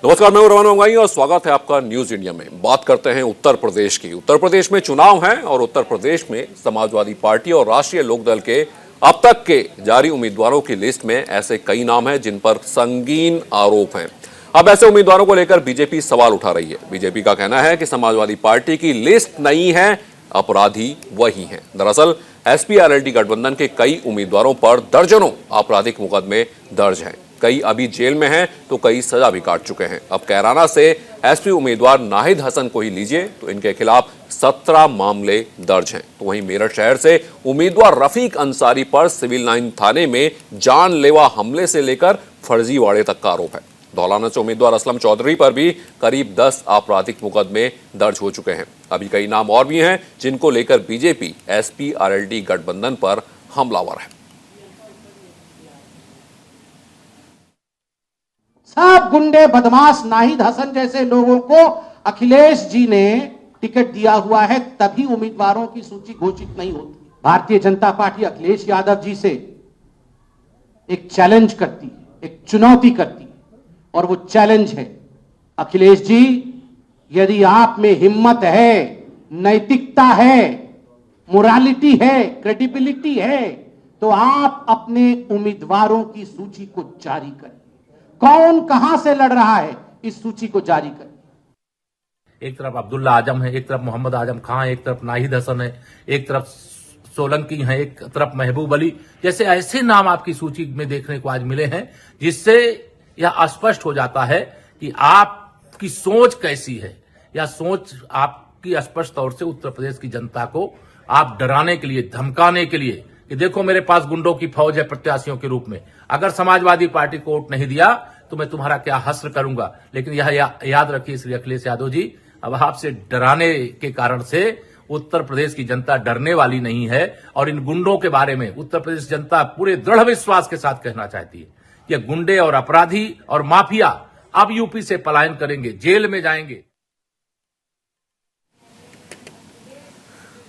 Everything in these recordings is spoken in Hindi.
नमस्कार, मैं हूं रवाना मंगाई और स्वागत है आपका न्यूज इंडिया में। बात करते हैं उत्तर प्रदेश की। उत्तर प्रदेश में चुनाव हैं और उत्तर प्रदेश में समाजवादी पार्टी और राष्ट्रीय लोकदल के अब तक के जारी उम्मीदवारों की लिस्ट में ऐसे कई नाम हैं जिन पर संगीन आरोप हैं। अब ऐसे उम्मीदवारों को लेकर बीजेपी सवाल उठा रही है। बीजेपी का कहना है कि समाजवादी पार्टी की लिस्ट नहीं है, अपराधी वही हैं। दरअसल एसपी-आरएलडी गठबंधन के कई उम्मीदवारों पर दर्जनों आपराधिक मुकदमे दर्ज हैं। कई अभी जेल में हैं तो कई सजा भी काट चुके हैं। अब कैराना से एसपी उम्मीदवार नाहिद हसन को ही लीजिए तो इनके खिलाफ 17 मामले दर्ज हैं। तो वहीं मेरठ शहर से उम्मीदवार रफीक अंसारी पर सिविल लाइन थाने में जानलेवा हमले से लेकर फर्जीवाड़े तक का आरोप है। धौलाना से उम्मीदवार असलम चौधरी पर भी करीब 10 आपराधिक मुकदमे दर्ज हो चुके हैं। अभी कई नाम और भी हैं जिनको लेकर बीजेपी एसपी-आरएलडी गठबंधन पर हमलावर है। सब गुंडे बदमाश नाहिद हसन जैसे लोगों को अखिलेश जी ने टिकट दिया हुआ है, तभी उम्मीदवारों की सूची घोषित नहीं होती। भारतीय जनता पार्टी अखिलेश यादव जी से एक चैलेंज करती है, एक चुनौती करती है और वो चैलेंज है, अखिलेश जी यदि आप में हिम्मत है, नैतिकता है, मोरालिटी है, क्रेडिबिलिटी है, तो आप अपने उम्मीदवारों की सूची को जारी करें। कौन कहां से लड़ रहा है, इस सूची को जारी करें। एक तरफ अब्दुल्ला आजम है, एक तरफ मोहम्मद आजम खां, एक तरफ नाहिद हसन है, एक तरफ सोलंकी है, एक तरफ महबूब अली, जैसे ऐसे नाम आपकी सूची में देखने को आज मिले हैं, जिससे यह स्पष्ट हो जाता है कि आपकी सोच कैसी है। यह सोच आपकी स्पष्ट तौर से उत्तर प्रदेश की जनता को आप डराने के लिए, धमकाने के लिए कि देखो मेरे पास गुंडों की फौज है प्रत्याशियों के रूप में, अगर समाजवादी पार्टी को वोट नहीं दिया तो मैं तुम्हारा क्या हश्र करूंगा। लेकिन यह याद रखिए श्री अखिलेश यादव जी, अब आपसे डराने के कारण से उत्तर प्रदेश की जनता डरने वाली नहीं है। और इन गुंडों के बारे में उत्तर प्रदेश जनता पूरे दृढ़ विश्वास के साथ कहना चाहती है कि गुंडे और अपराधी और माफिया अब यूपी से पलायन करेंगे, जेल में जाएंगे।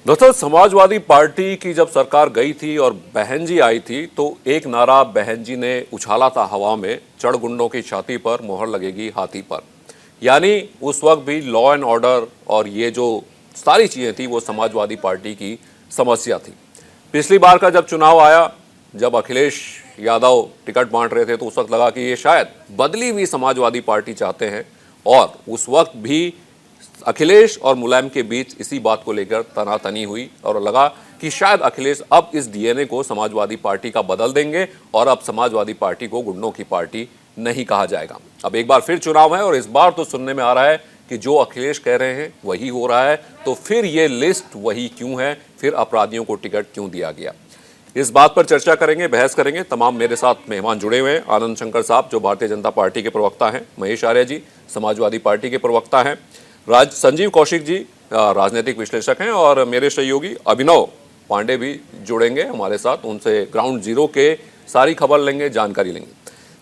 दरअसल समाजवादी पार्टी की जब सरकार गई थी और बहन जी आई थी तो एक नारा बहन जी ने उछाला था हवा में, चढ़ गुंडों की छाती पर मोहर लगेगी हाथी पर। यानी उस वक्त भी लॉ एंड ऑर्डर और ये जो सारी चीजें थी वो समाजवादी पार्टी की समस्या थी। पिछली बार का जब चुनाव आया, जब अखिलेश यादव टिकट बांट रहे थे तो उस वक्त लगा कि ये शायद बदली हुई समाजवादी पार्टी चाहते हैं और उस वक्त भी अखिलेश और मुलायम के बीच इसी बात को लेकर तनातनी हुई और लगा कि शायद अखिलेश अब इस डीएनए को समाजवादी पार्टी का बदल देंगे और अब समाजवादी पार्टी को गुंडों की पार्टी नहीं कहा जाएगा। अब एक बार फिर चुनाव है और इस बार तो सुनने में आ रहा है कि जो अखिलेश कह रहे हैं वही हो रहा है, तो फिर ये लिस्ट वही क्यों है, फिर अपराधियों को टिकट क्यों दिया गया, इस बात पर चर्चा करेंगे, बहस करेंगे। तमाम मेरे साथ मेहमान जुड़े हुए हैं। आनंद शंकर साहब जो भारतीय जनता पार्टी के प्रवक्ता हैं, महेश आर्य जी समाजवादी पार्टी के प्रवक्ता हैं, संजीव कौशिक जी राजनीतिक विश्लेषक हैं और मेरे सहयोगी अभिनव पांडे भी जुड़ेंगे हमारे साथ। उनसे ग्राउंड जीरो के सारी खबर लेंगे, जानकारी लेंगे।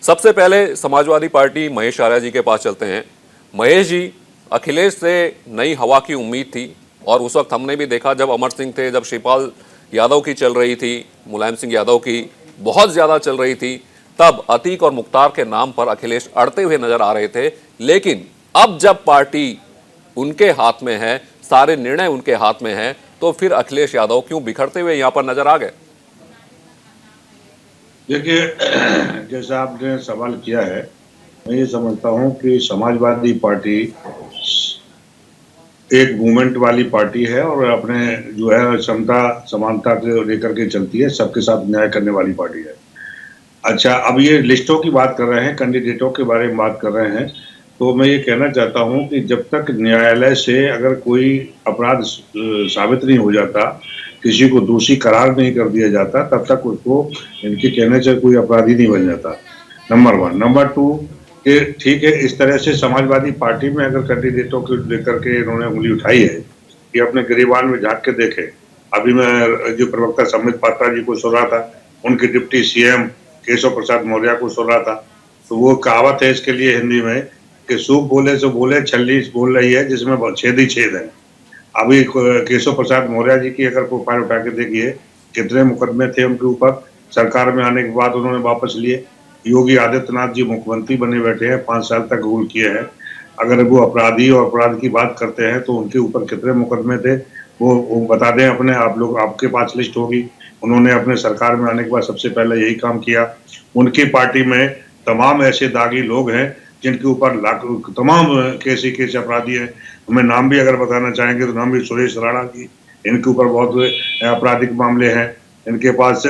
सबसे पहले समाजवादी पार्टी महेश आर्य जी के पास चलते हैं। महेश जी, अखिलेश से नई हवा की उम्मीद थी और उस वक्त हमने भी देखा जब अमर सिंह थे, जब शिवपाल यादव की चल रही थी, मुलायम सिंह यादव की बहुत ज्यादा चल रही थी, तब अतीक और मुख्तार के नाम पर अखिलेश अड़ते हुए नजर आ रहे थे। लेकिन अब जब पार्टी उनके हाथ में है, सारे निर्णय उनके हाथ में है, तो फिर अखिलेश यादव क्यों बिखरते हुए यहां पर नजर आ गए? देखिए, जैसा आपने सवाल किया है, मैं ये समझता हूं कि समाजवादी पार्टी एक मूवमेंट वाली पार्टी है और अपने जो है क्षमता समानता को लेकर के चलती है, सबके साथ न्याय करने वाली पार्टी है। अच्छा, अब ये लिस्टों की बात कर रहे हैं, कैंडिडेटों के बारे में बात कर रहे हैं, तो मैं ये कहना चाहता हूं कि जब तक न्यायालय से अगर कोई अपराध साबित नहीं हो जाता, किसी को दोषी करार नहीं कर दिया जाता, तब तक उसको इनके कहने से कोई अपराधी नहीं बन जाता। नंबर 1। नंबर 2 कि ठीक है, इस तरह से समाजवादी पार्टी में अगर कैंडिडेटों को लेकर के इन्होंने उंगली उठाई है कि अपने गिरीबान में झांक के देखे। अभी मैं जो प्रवक्ता संबित पात्रा जी को सुन रहा था, उनके डिप्टी सीएम केशव प्रसाद मौर्य को सुन रहा था, तो वो कहावत है इसके लिए हिंदी में कि सूप बोले सो बोले, छल्ली बोल रही है जिसमें छेद ही छेद है। अभी केशव प्रसाद मौर्य जी की अगर प्रोफाइल उठा के देखिए, कितने मुकदमे थे उनके ऊपर, सरकार में आने के बाद उन्होंने वापस लिए। योगी आदित्यनाथ जी मुख्यमंत्री बने बैठे हैं, 5 साल तक रूल किए हैं। अगर वो अपराधी और अपराध की बात करते हैं तो उनके ऊपर कितने मुकदमे थे वो बता दें अपने, आप लोग, आपके पास लिस्ट होगी। उन्होंने अपने सरकार में आने के बाद सबसे पहले यही काम किया। उनकी पार्टी में तमाम ऐसे दागी लोग हैं जिनके ऊपर तमाम केस अपराधी हैं। हमें नाम भी अगर बताना चाहेंगे तो नाम भी सुरेश राणा जी, इनके ऊपर बहुत आपराधिक मामले हैं। इनके पास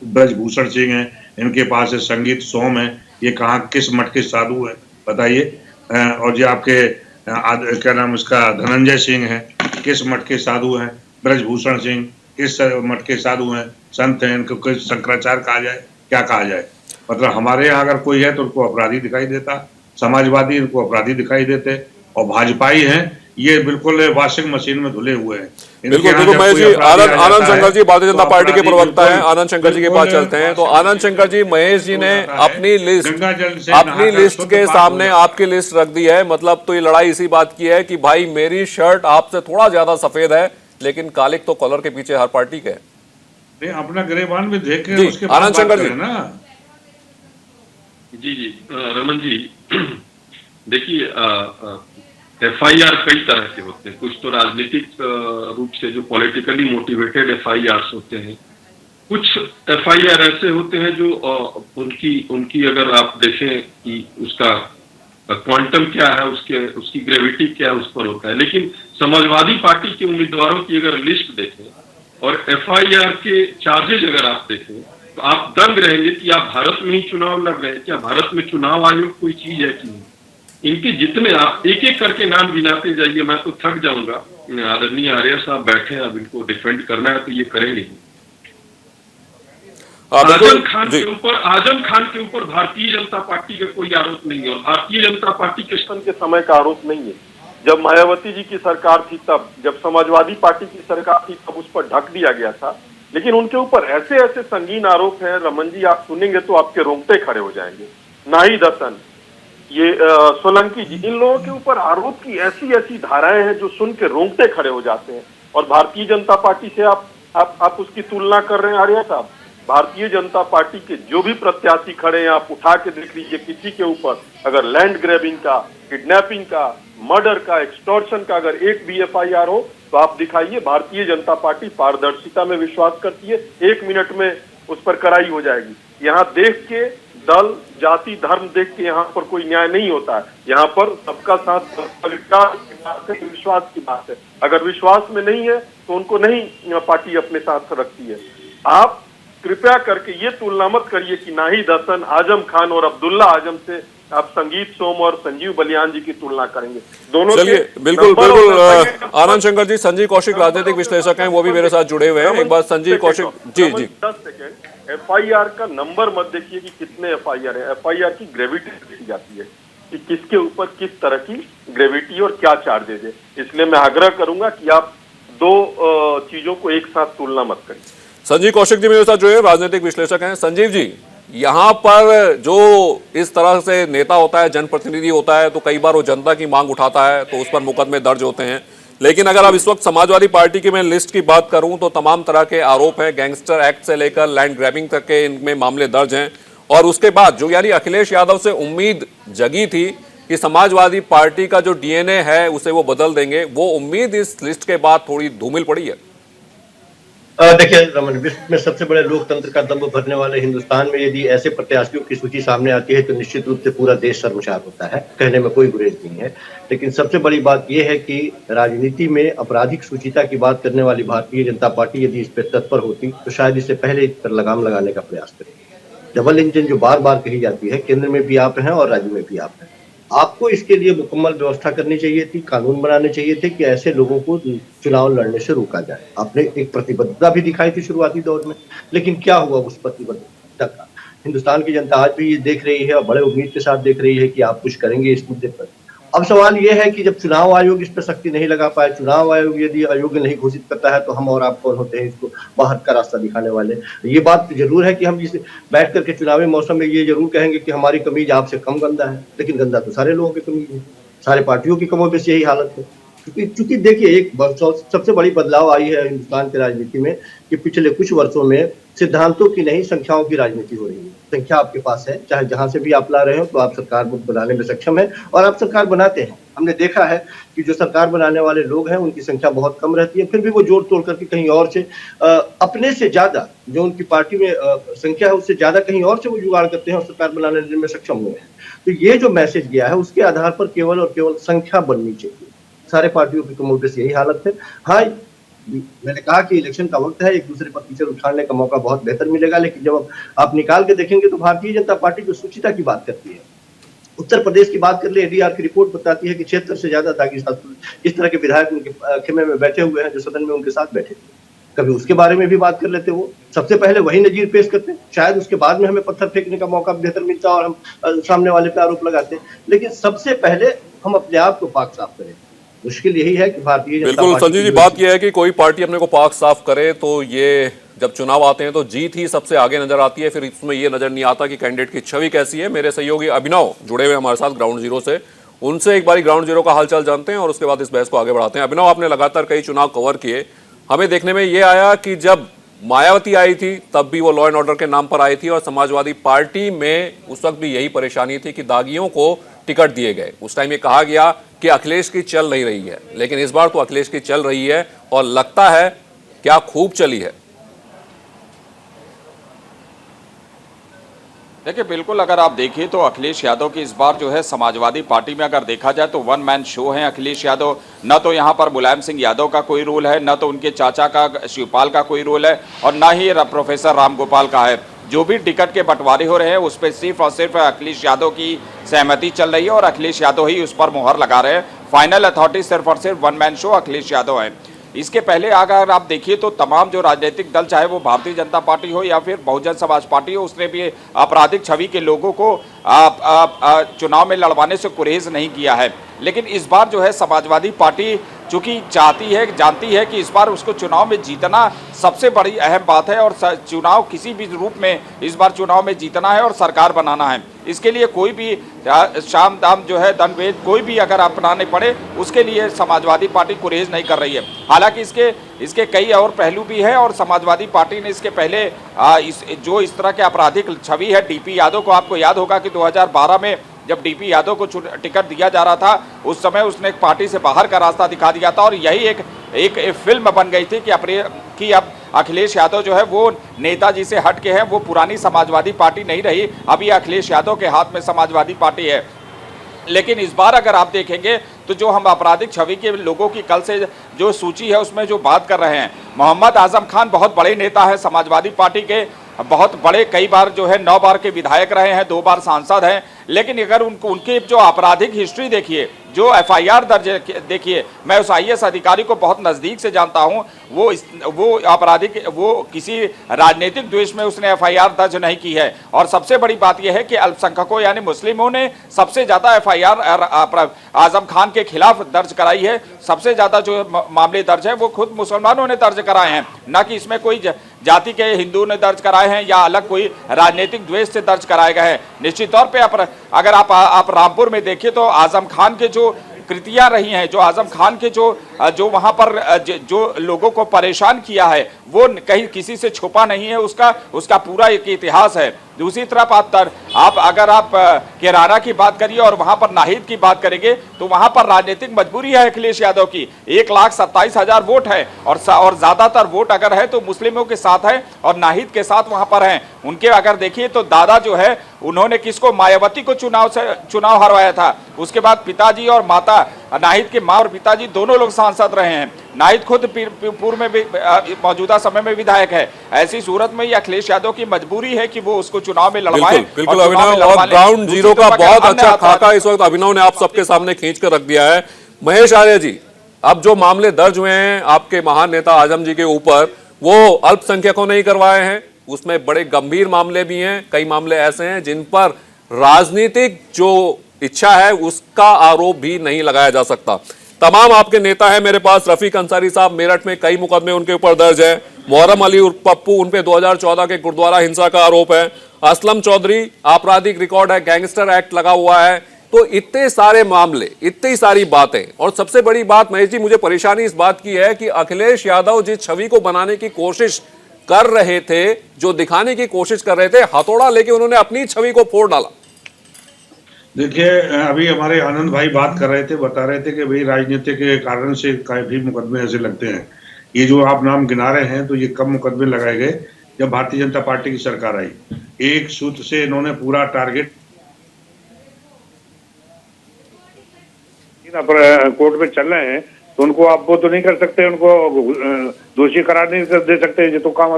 ब्रजभूषण सिंह हैं, इनके पास संगीत सोम है। ये कहाँ किस मठ के साधु हैं बताइए। और जो आपके क्या नाम उसका धनंजय सिंह है, किस मठ के साधु हैं। ब्रजभूषण सिंह किस मठ के साधु हैं, संत हैं। इनको किस शंकराचार्य कहा जाए, क्या कहा जाए। मतलब हमारे यहाँ अगर कोई है तो उनको अपराधी दिखाई देता, समाजवादी इनको अपराधी दिखाई देते, और भाजपाई हैं ये बिल्कुल वॉशिंग मशीन में धुले हुए हैं। बिल्कुल बिल्कुल महेश जी, आनंद शंकर जी भारतीय जनता पार्टी के प्रवक्ता हैं, आनंद शंकर जी के पास चलते हैं। तो आनंद शंकर जी, महेश जी ने अपनी लिस्ट के सामने आपकी लिस्ट रख दी है। मतलब तो ये लड़ाई इसी बात की है कि भाई मेरी शर्ट आपसे थोड़ा ज्यादा सफेद है, लेकिन कालिक तो कॉलर के पीछे हर पार्टी के है। अपना गिरेबान में देख के उसके बाद आनंद शंकर जी ना। जी रमन जी, देखिए FIR कई तरह के होते हैं। कुछ तो राजनीतिक रूप से जो पॉलिटिकली मोटिवेटेड FIRs होते हैं, कुछ FIR ऐसे होते हैं जो उनकी अगर आप देखें कि उसका क्वांटम क्या है, उसकी ग्रेविटी क्या है, उस पर होता है। लेकिन समाजवादी पार्टी के उम्मीदवारों की अगर लिस्ट देखें और FIR के चार्जेज अगर आप देखें तो आप दंग रहेंगे कि आप भारत में ही चुनाव लड़ रहे हैं। क्या भारत में चुनाव आयोग कोई चीज है कि नहीं? इनके जितने आप एक एक करके नाम गिनाते जाइए, मैं तो थक जाऊंगा। आदरणीय आर्य साहब बैठे हैं, अब इनको डिफेंड करना है तो ये करेंगे। आजम खान के ऊपर भारतीय जनता पार्टी का कोई आरोप नहीं है, और भारतीय जनता पार्टी के सन के समय का आरोप नहीं है। जब मायावती जी की सरकार थी तब, जब समाजवादी पार्टी की सरकार थी तब उस पर ढक दिया गया था। लेकिन उनके ऊपर ऐसे ऐसे संगीन आरोप हैं रमन जी, आप सुनेंगे तो आपके रोंगटे खड़े हो जाएंगे। नाहिद हसन, ये सोलंकी जी, इन लोगों के ऊपर आरोप की ऐसी ऐसी धाराएं हैं जो सुन के रोंगटे खड़े हो जाते हैं। और भारतीय जनता पार्टी से आप उसकी तुलना कर रहे हैं आर्य साहब। भारतीय जनता पार्टी के जो भी प्रत्याशी खड़े हैं आप उठा के देख लीजिए, किसी के ऊपर अगर लैंड ग्रैबिंग का, किडनैपिंग का, मर्डर का, एक्सटॉर्शन का अगर एक भी FIR हो तो आप दिखाइए। भारतीय जनता पार्टी पारदर्शिता में विश्वास करती है, 1 मिनट में उस पर कार्रवाई हो जाएगी। यहाँ देख के दल, जाति, धर्म देख के यहाँ पर कोई न्याय नहीं होता है। यहाँ पर सबका साथ विश्वास की बात है। अगर विश्वास में नहीं है तो उनको नहीं पार्टी अपने साथ रखती है। आप कृपया करके ये तुलना मत करिए कि नाहिद हसन, आजम खान और अब्दुल्ला आजम से आप संगीत सोम और संजीव बलियान जी की तुलना करेंगे। दोनों चलिए बिल्कुल बिल्कुल आनंद शंकर जी, संजीव कौशिक राजनीतिक विश्लेषक हैं, वो भी मेरे साथ जुड़े हुए हैं। एक बार संजीव कौशिक जी 10 सेकेंड। FIR का नंबर मत देखिए कि कितने FIR है, FIR की ग्रेविटी देखी जाती है कि किसके ऊपर किस तरह की ग्रेविटी और क्या चार्जेज है। इसलिए मैं आग्रह करूंगा कि आप दो चीजों को एक साथ तुलना मत करिए। संजीव कौशिक जी मेरे साथ जो है राजनीतिक विश्लेषक हैं। संजीव जी, यहाँ पर जो इस तरह से नेता होता है, जनप्रतिनिधि होता है, तो कई बार वो जनता की मांग उठाता है तो उस पर मुकदमे दर्ज होते हैं। लेकिन अगर अब इस वक्त समाजवादी पार्टी की मैं लिस्ट की बात करूं तो तमाम तरह के आरोप हैं, गैंगस्टर एक्ट से लेकर लैंड ग्रैबिंग तक के इनमें मामले दर्ज हैं। और उसके बाद जो यानी अखिलेश यादव से उम्मीद जगी थी कि समाजवादी पार्टी का जो DNA है उसे वो बदल देंगे, वो उम्मीद इस लिस्ट के बाद थोड़ी धूमिल पड़ी है। देखिए रमन, विश्व में सबसे बड़े लोकतंत्र का दम्भ भरने वाले हिंदुस्तान में यदि ऐसे प्रत्याशियों की सूची सामने आती है तो निश्चित रूप से पूरा देश शर्मसार होता है, कहने में कोई गुरेज नहीं है। लेकिन सबसे बड़ी बात यह है कि राजनीति में आपराधिक सूचिता की बात करने वाली भारतीय जनता पार्टी यदि इस पर तत्पर होती तो शायद इससे पहले इस पर लगाम लगाने का प्रयास करेगी। डबल इंजन जो बार बार कही जाती है, केंद्र में भी आप हैं और राज्य में भी आप हैं। आपको इसके लिए मुकम्मल व्यवस्था करनी चाहिए थी, कानून बनाने चाहिए थे कि ऐसे लोगों को चुनाव लड़ने से रोका जाए। आपने एक प्रतिबद्धता भी दिखाई थी शुरुआती दौर में, लेकिन क्या हुआ उस प्रतिबद्धता का? हिंदुस्तान की जनता आज भी ये देख रही है और बड़े उम्मीद के साथ देख रही है कि आप कुछ करेंगे इस मुद्दे पर। अब सवाल यह है कि जब चुनाव आयोग इस पर सख्ती नहीं लगा पाए, चुनाव आयोग यदि अयोग्य नहीं घोषित करता है तो हम और आप कौन होते हैं इसको बाहर का रास्ता दिखाने वाले। ये बात जरूर है कि हम जिसे बैठ करके चुनावी मौसम में ये जरूर कहेंगे कि हमारी कमीज आपसे कम गंदा है, लेकिन गंदा तो सारे लोगों की कमीज है, सारे पार्टियों की कमोबेश यही हालत है। चूंकि देखिए सबसे बड़ी बदलाव आई है हिंदुस्तान की राजनीति में कि पिछले कुछ वर्षों में सिद्धांतों की नहीं संख्याओं की राजनीति हो रही है। संख्या आपके पास है, चाहे जहां से भी आप ला रहे हो, तो आप सरकार बनाने में सक्षम है और आप सरकार बनाते हैं। हमने देखा है कि जो सरकार बनाने वाले लोग हैं उनकी संख्या बहुत कम रहती है, फिर भी वो जोड़ तोड़ करके कहीं और से अपने से ज्यादा जो उनकी पार्टी में संख्या है उससे ज्यादा कहीं और से वो जुगाड़ करते हैं और सरकार बनाने में सक्षम हुए हैं। तो ये जो मैसेज गया है उसके आधार पर केवल और केवल संख्या बननी चाहिए। सारे पार्टियों की कमोबेश से यही हालत है। हाँ, मैंने कहा कि इलेक्शन का वक्त है, एक दूसरे पर कीचड़ उछालने का मौका बहुत बेहतर मिलेगा, लेकिन जब आप निकाल के देखेंगे तो भारतीय जनता पार्टी जो सुचिता की बात करती है, उत्तर प्रदेश की बात कर ले, एडीआर की रिपोर्ट बताती है कि 76 से ज्यादा दागी इस तरह के विधायक उनके खेमे में बैठे हुए हैं जो सदन में उनके साथ बैठे थे। कभी उसके बारे में भी बात कर लेते, वो सबसे पहले वही नजीर पेश करते, शायद उसके बाद में हमें पत्थर फेंकने का मौका बेहतर मिलता और हम सामने वाले पे आरोप लगाते, लेकिन सबसे पहले हम अपने आप को पाक साफ करें। मुश्किल यही है कि भारतीय जनता बिल्कुल संजीव जी, बात यह है कि कोई पार्टी अपने को पाक साफ करे तो ये जब चुनाव आते हैं तो जीत ही सबसे आगे नजर आती है, फिर इसमें ये नजर नहीं आता कि कैंडिडेट की छवि कैसी है। मेरे सहयोगी अभिनव जुड़े हुए हमारे साथ ग्राउंड जीरो से, उनसे एक बारी ग्राउंड जीरो का हालचाल जानते हैं और उसके बाद इस बहस को आगे बढ़ाते हैं। अभिनव, आपने लगातार कई चुनाव कवर किए, हमें देखने में ये आया कि जब मायावती आई थी तब भी वो लॉ एंड ऑर्डर के नाम पर आई थी और समाजवादी पार्टी में उस वक्त भी यही परेशानी थी कि दागियों को टिकट दिए गए। उस टाइम ये कहा गया कि अखिलेश की चल नहीं रही है, लेकिन इस बार तो अखिलेश की चल रही है और लगता है क्या खूब चली है। देखिए, बिल्कुल अगर आप देखिए तो अखिलेश यादव की इस बार जो है समाजवादी पार्टी में अगर देखा जाए तो वन मैन शो है अखिलेश यादव। न तो यहाँ पर मुलायम सिंह यादव का कोई रोल है, न तो उनके चाचा का शिवपाल का कोई रोल है और न ही प्रोफेसर रामगोपाल का है। जो भी टिकट के बंटवारे हो रहे हैं उस पर सिर्फ और सिर्फ अखिलेश यादव की सहमति चल रही है और अखिलेश यादव ही उस पर मुहर लगा रहे हैं। फाइनल अथॉरिटी सिर्फ और सिर्फ one man show Akhilesh Yadav है। इसके पहले अगर आप देखिए तो तमाम जो राजनीतिक दल, चाहे वो भारतीय जनता पार्टी हो या फिर बहुजन समाज पार्टी हो, उसने भी आपराधिक छवि के लोगों को चुनाव में लड़वाने से गुरेज नहीं किया है। लेकिन इस बार जो है समाजवादी पार्टी चूंकि जानती है कि इस बार उसको चुनाव में जीतना सबसे बड़ी अहम बात है और चुनाव किसी भी रूप में इस बार चुनाव में जीतना है और सरकार बनाना है। इसके लिए कोई भी शाम दाम जो है दंडभेद कोई भी अगर अपनाने पड़े उसके लिए समाजवादी पार्टी गुरेज नहीं कर रही है। हालांकि इसके कई और पहलू भी है और समाजवादी पार्टी ने इसके पहले इस तरह के आपराधिक छवि है डीपी यादव को, आपको याद होगा कि 2012 में जब डीपी यादव को टिकट दिया जा रहा था उस समय उसने एक पार्टी से बाहर का रास्ता दिखा दिया था और यही एक फिल्म बन गई थी कि अब अखिलेश यादव जो है वो नेताजी से हट के है, वो पुरानी समाजवादी पार्टी नहीं रही, अभी अखिलेश यादव के हाथ में समाजवादी पार्टी है। लेकिन इस बार अगर आप देखेंगे तो जो हम आपराधिक छवि के लोगों की कल से जो सूची है उसमें जो बात कर रहे हैं, मोहम्मद आजम खान बहुत बड़े नेता है समाजवादी पार्टी के, बहुत बड़े, कई बार जो है 9 बार के विधायक रहे हैं, 2 बार सांसद हैं। लेकिन अगर उनकी जो आपराधिक हिस्ट्री देखिए, जो एफआईआर दर्ज देखिए, मैं उस आईएएस अधिकारी को बहुत नज़दीक से जानता हूं, वो आपराधिक वो किसी राजनीतिक द्वेष में उसने एफआईआर दर्ज नहीं की है। और सबसे बड़ी बात यह है कि अल्पसंख्यकों यानी मुस्लिमों ने सबसे ज़्यादा एफआईआर आजम खान के खिलाफ दर्ज कराई है। सबसे ज़्यादा जो मामले दर्ज हैं वो खुद मुसलमानों ने दर्ज कराए हैं, न कि इसमें कोई जाति के हिंदू ने दर्ज कराए हैं या अलग कोई राजनीतिक द्वेष से दर्ज कराए गए हैं। निश्चित तौर पे अगर आप रामपुर में देखिए तो आजम खान के जो कृतियां रही हैं, जो आजम खान के जो वहां पर जो लोगों को परेशान किया है वो कहीं किसी से छुपा नहीं है, उसका पूरा एक इतिहास है। दूसरी तरफ अगर आप केराना की बात करिए और वहां पर नाहिद की बात करेंगे तो वहां पर राजनीतिक मजबूरी है अखिलेश यादव की। 1,27,000 वोट है और ज्यादातर वोट अगर है तो मुस्लिमों के साथ है और नाहिद के साथ वहां पर हैं। उनके अगर देखिए तो दादा जो है उन्होंने किसको, मायावती को चुनाव हरवाया था। उसके बाद पिताजी और माता, नाहिद के माँ और पिताजी दोनों लोग सांसद रहे हैं। नाहिद खुद पूर्व में भी मौजूदा समय में विधायक है। ऐसी सूरत में ये अखिलेश यादव की मजबूरी है कि वो उसको चुनाव में लड़वाए। बिल्कुल अभिनव, और ग्राउंड जीरो का बहुत अच्छा खाका इस वक्त अभिनव ने आप सबके सामने खींच कर रख दिया है। महेश आर्य जी, अब जो मामले दर्ज हुए हैं आपके महान नेता आजम जी के ऊपर, वो अल्पसंख्यकों ने ही करवाए हैं, उसमें बड़े गंभीर मामले भी हैं, कई मामले ऐसे हैं जिन पर राजनीतिक जो इच्छा है उसका आरोप भी नहीं लगाया जा सकता। तमाम आपके नेता हैं मेरे पास, रफीक अंसारी साहब मेरठ में कई मुकदमे उनके ऊपर दर्ज है, मोहर्रम अली उर्फ पप्पू उन पे 2014 के गुरुद्वारा हिंसा का आरोप है, असलम चौधरी आपराधिक रिकॉर्ड है, गैंगस्टर एक्ट लगा हुआ है, तो इतने सारे मामले, इतनी सारी बातें, और सबसे बड़ी बात महेश जी मुझे परेशानी इस बात की है कि अखिलेश यादव जिस छवि को बनाने की कोशिश कर रहे थे, जो दिखाने की कोशिश कर रहे थे, हथौड़ा लेके उन्होंने अपनी छवि को फोड़ डाला। देखिए, अभी हमारे आनंद भाई बात कर रहे थे, बता रहे थे कि भाई राजनीति के कारण से काफी मुकदमे ऐसे लगते हैं। ये जो आप नाम गिना रहे हैं, तो ये कब मुकदमे लगाए गए जब भारतीय जनता पार्टी की सरकार आई। एक सूत्र से इन्होंने पूरा टारगेट कोर्ट में चल रहे हैं, तो उनको आप वो तो नहीं कर सकते, उनको दोषी करार नहीं दे सकते। ये तो काम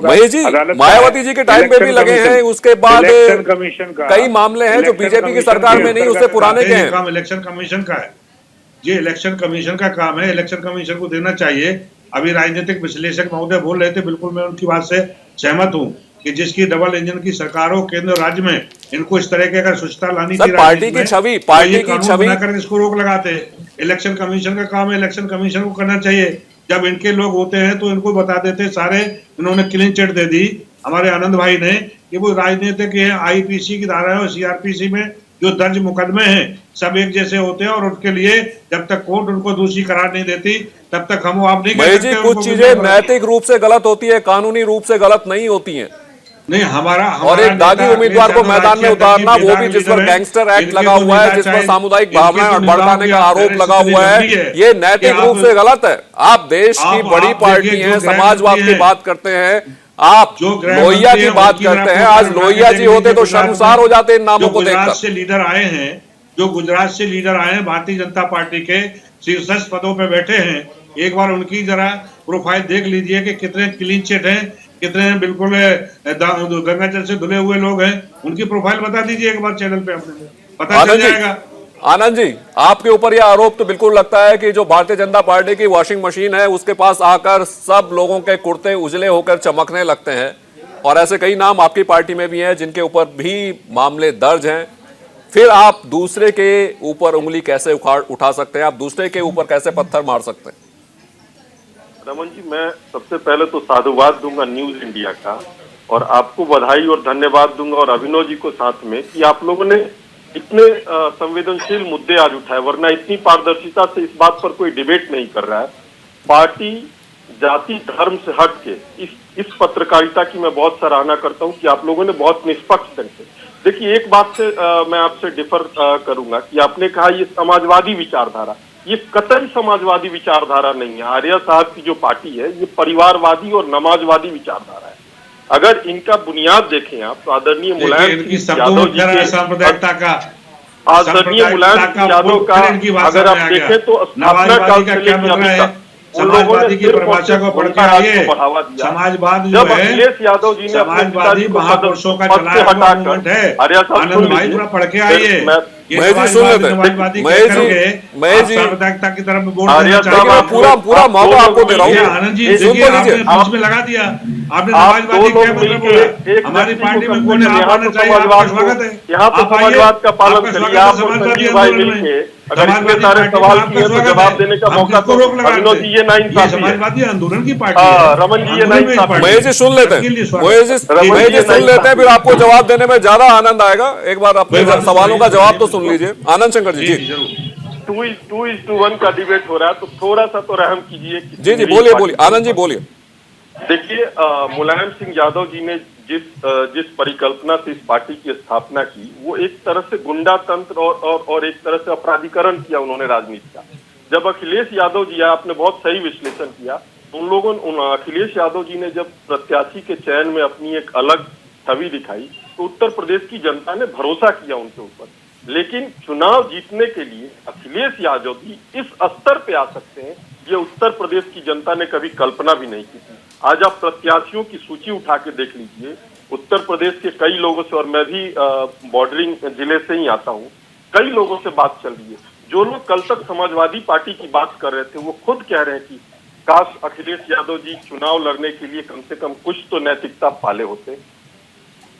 मायावती जी के टाइम पे भी लगे हैं, उसके बाद इलेक्शन कमीशन का कई मामले हैं जो बीजेपी की सरकार में नहीं, उससे पुराने के हैं। काम इलेक्शन कमीशन का है, ये इलेक्शन कमीशन का काम है, इलेक्शन कमीशन को देना चाहिए। अभी राजनीतिक विश्लेषक महोदय बोल रहे थे, बिल्कुल मैं उनकी बात से सहमत हूँ कि जिसकी डबल इंजन की सरकार हो केंद्र राज्य में, इनको इस तरह की अगर स्वच्छता लानी थी पार्टी की छवि, पार्टी की छवि बनाकर इसको रोक लगाते। इलेक्शन कमीशन का काम है, इलेक्शन कमीशन को करना चाहिए। जब इनके लोग होते हैं तो इनको बता देते सारे, इन्होंने क्लीन चिट दे दी हमारे आनंद भाई ने कि वो राजनीतिक है। आईपीसी की धारा है, सीआरपीसी में जो दर्ज मुकदमे हैं सब एक जैसे होते हैं, और उनके लिए जब तक कोर्ट उनको दोषी करार नहीं देती तब तक हम आप नहीं कह सकते। कुछ चीजें नैतिक रूप से गलत होती है, कानूनी रूप से गलत नहीं होती हैं। नहीं, हमारा और एक दागी उम्मीदवार को मैदान में उतारना, वो भी जिस पर गैंगस्टर एक्ट लगा हुआ है, जिस पर सामुदायिक भावनाएं भड़काने का आरोप लगा हुआ है, ये नैतिक रूप से गलत है। आप देश की बड़ी पार्टी हैं, समाजवाद की बात करते हैं, आप लोहिया की बात करते हैं। आज लोहिया जी होते तो शर्मसार हो जाते इन नामों को देखकर। गुजरात से लीडर आए हैं, जो गुजरात से लीडर आए हैं, भारतीय जनता पार्टी के शीर्षस्थ पदों पे बैठे हैं, एक बार उनकी जरा प्रोफाइल देख लीजिए कि कितने क्लीन चिट हैं, कितने बिल्कुल गंगाजल से धुले हुए लोग हैं। उनकी प्रोफाइल बता दीजिए एक बार चैनल पे, अपने पता चल जाएगा। आनंद जी, आपके ऊपर यह आरोप तो बिल्कुल लगता है कि जो भारतीय जनता पार्टी की वॉशिंग मशीन है, उसके पास आकर सब लोगों के कुर्ते उजले होकर चमकने लगते हैं, और ऐसे कई नाम आपकी पार्टी में भी हैं जिनके ऊपर भी मामले दर्ज हैं। फिर आप दूसरे के ऊपर उंगली कैसे उठा सकते हैं? आप दूसरे के ऊपर कैसे पत्थर मार सकते हैं? रमन जी, मैं सबसे पहले तो साधुवाद दूंगा न्यूज इंडिया का, और आपको बधाई और धन्यवाद दूंगा, और अभिनव जी को साथ में, कि आप लोगों ने इतने संवेदनशील मुद्दे आज उठाए, वरना इतनी पारदर्शिता से इस बात पर कोई डिबेट नहीं कर रहा है। पार्टी जाति धर्म से हट के इस पत्रकारिता की मैं बहुत सराहना करता हूं कि आप लोगों ने बहुत निष्पक्ष ढंग से, देखिए एक बात से मैं आपसे डिफर करूंगा कि आपने कहा ये समाजवादी विचारधारा, ये कतई समाजवादी विचारधारा नहीं है। आर्य साहब की जो पार्टी है, ये परिवारवादी और नमाजवादी विचारधारा है। अगर इनका बुनियाद देखें आप, तो आदरणीय मुलायम सिंह यादव जी के, सांप्रदायिकता का, आदरणीय मुलायम सिंह यादव का अगर आप देखें तो स्थापना काल से लेकर अभी तक समाजवादी की परिभाषा को पढ़ के आइए। समाजवाद जो है, अखिलेश यादव जी ने समाजवादी महापुरुषों का चलाया हुआ मूवमेंट है। आनंद भाई पूरा पढ़ के आइए। सांप्रदायिकता की तरफ पूरा मौका आपको दे रहा हूँ। आनंद जी, बीच में लगा दिया आपने। समाजवादी क्या मतलब बोला? हमारी पार्टी में कोई आप आना चाहिए, आपका स्वागत है। यहाँ पे समाजवाद का पालन करिए। आप संजीव भाई मिलके अगर इतने सारे सवाल किए तो जवाब देने का मौका तो अभिनव जी, ये नाइंसाफी है। समाजवादी आंदोलन की पार्टी है। रमन जी, ये नाइंसाफी है। महेश जी सुन लेते हैं, महेश जी सुन लेते हैं, फिर आपको जवाब देने में ज्यादा आनंद आएगा। एक बार अपने सवालों का जवाब तो सुन लीजिए। आनंद शंकर जी, जी 2:1 का डिबेट हो रहा है, तो थोड़ा सा तो रहम कीजिए। जी बोलिए आनंद जी बोलिए। देखिए, मुलायम सिंह यादव जी ने जिस परिकल्पना से इस पार्टी की स्थापना की, वो एक तरह से गुंडा तंत्र और एक तरह से अपराधीकरण किया उन्होंने राजनीति का। जब अखिलेश यादव जी, आपने बहुत सही विश्लेषण किया, अखिलेश यादव जी ने जब प्रत्याशी के चयन में अपनी एक अलग छवि दिखाई, तो उत्तर प्रदेश की जनता ने भरोसा किया उनके ऊपर। लेकिन चुनाव जीतने के लिए अखिलेश यादव जी इस स्तर पे आ सकते हैं, ये उत्तर प्रदेश की जनता ने कभी कल्पना भी नहीं की थी। आज आप प्रत्याशियों की सूची उठा के देख लीजिए, उत्तर प्रदेश के कई लोगों से, और मैं भी बॉर्डरिंग जिले से ही आता हूँ, कई लोगों से बात चल रही है। जो लोग कल तक समाजवादी पार्टी की बात कर रहे थे, वो खुद कह रहे हैं कि काश अखिलेश यादव जी चुनाव लड़ने के लिए कम से कम कुछ तो नैतिकता पाले होते।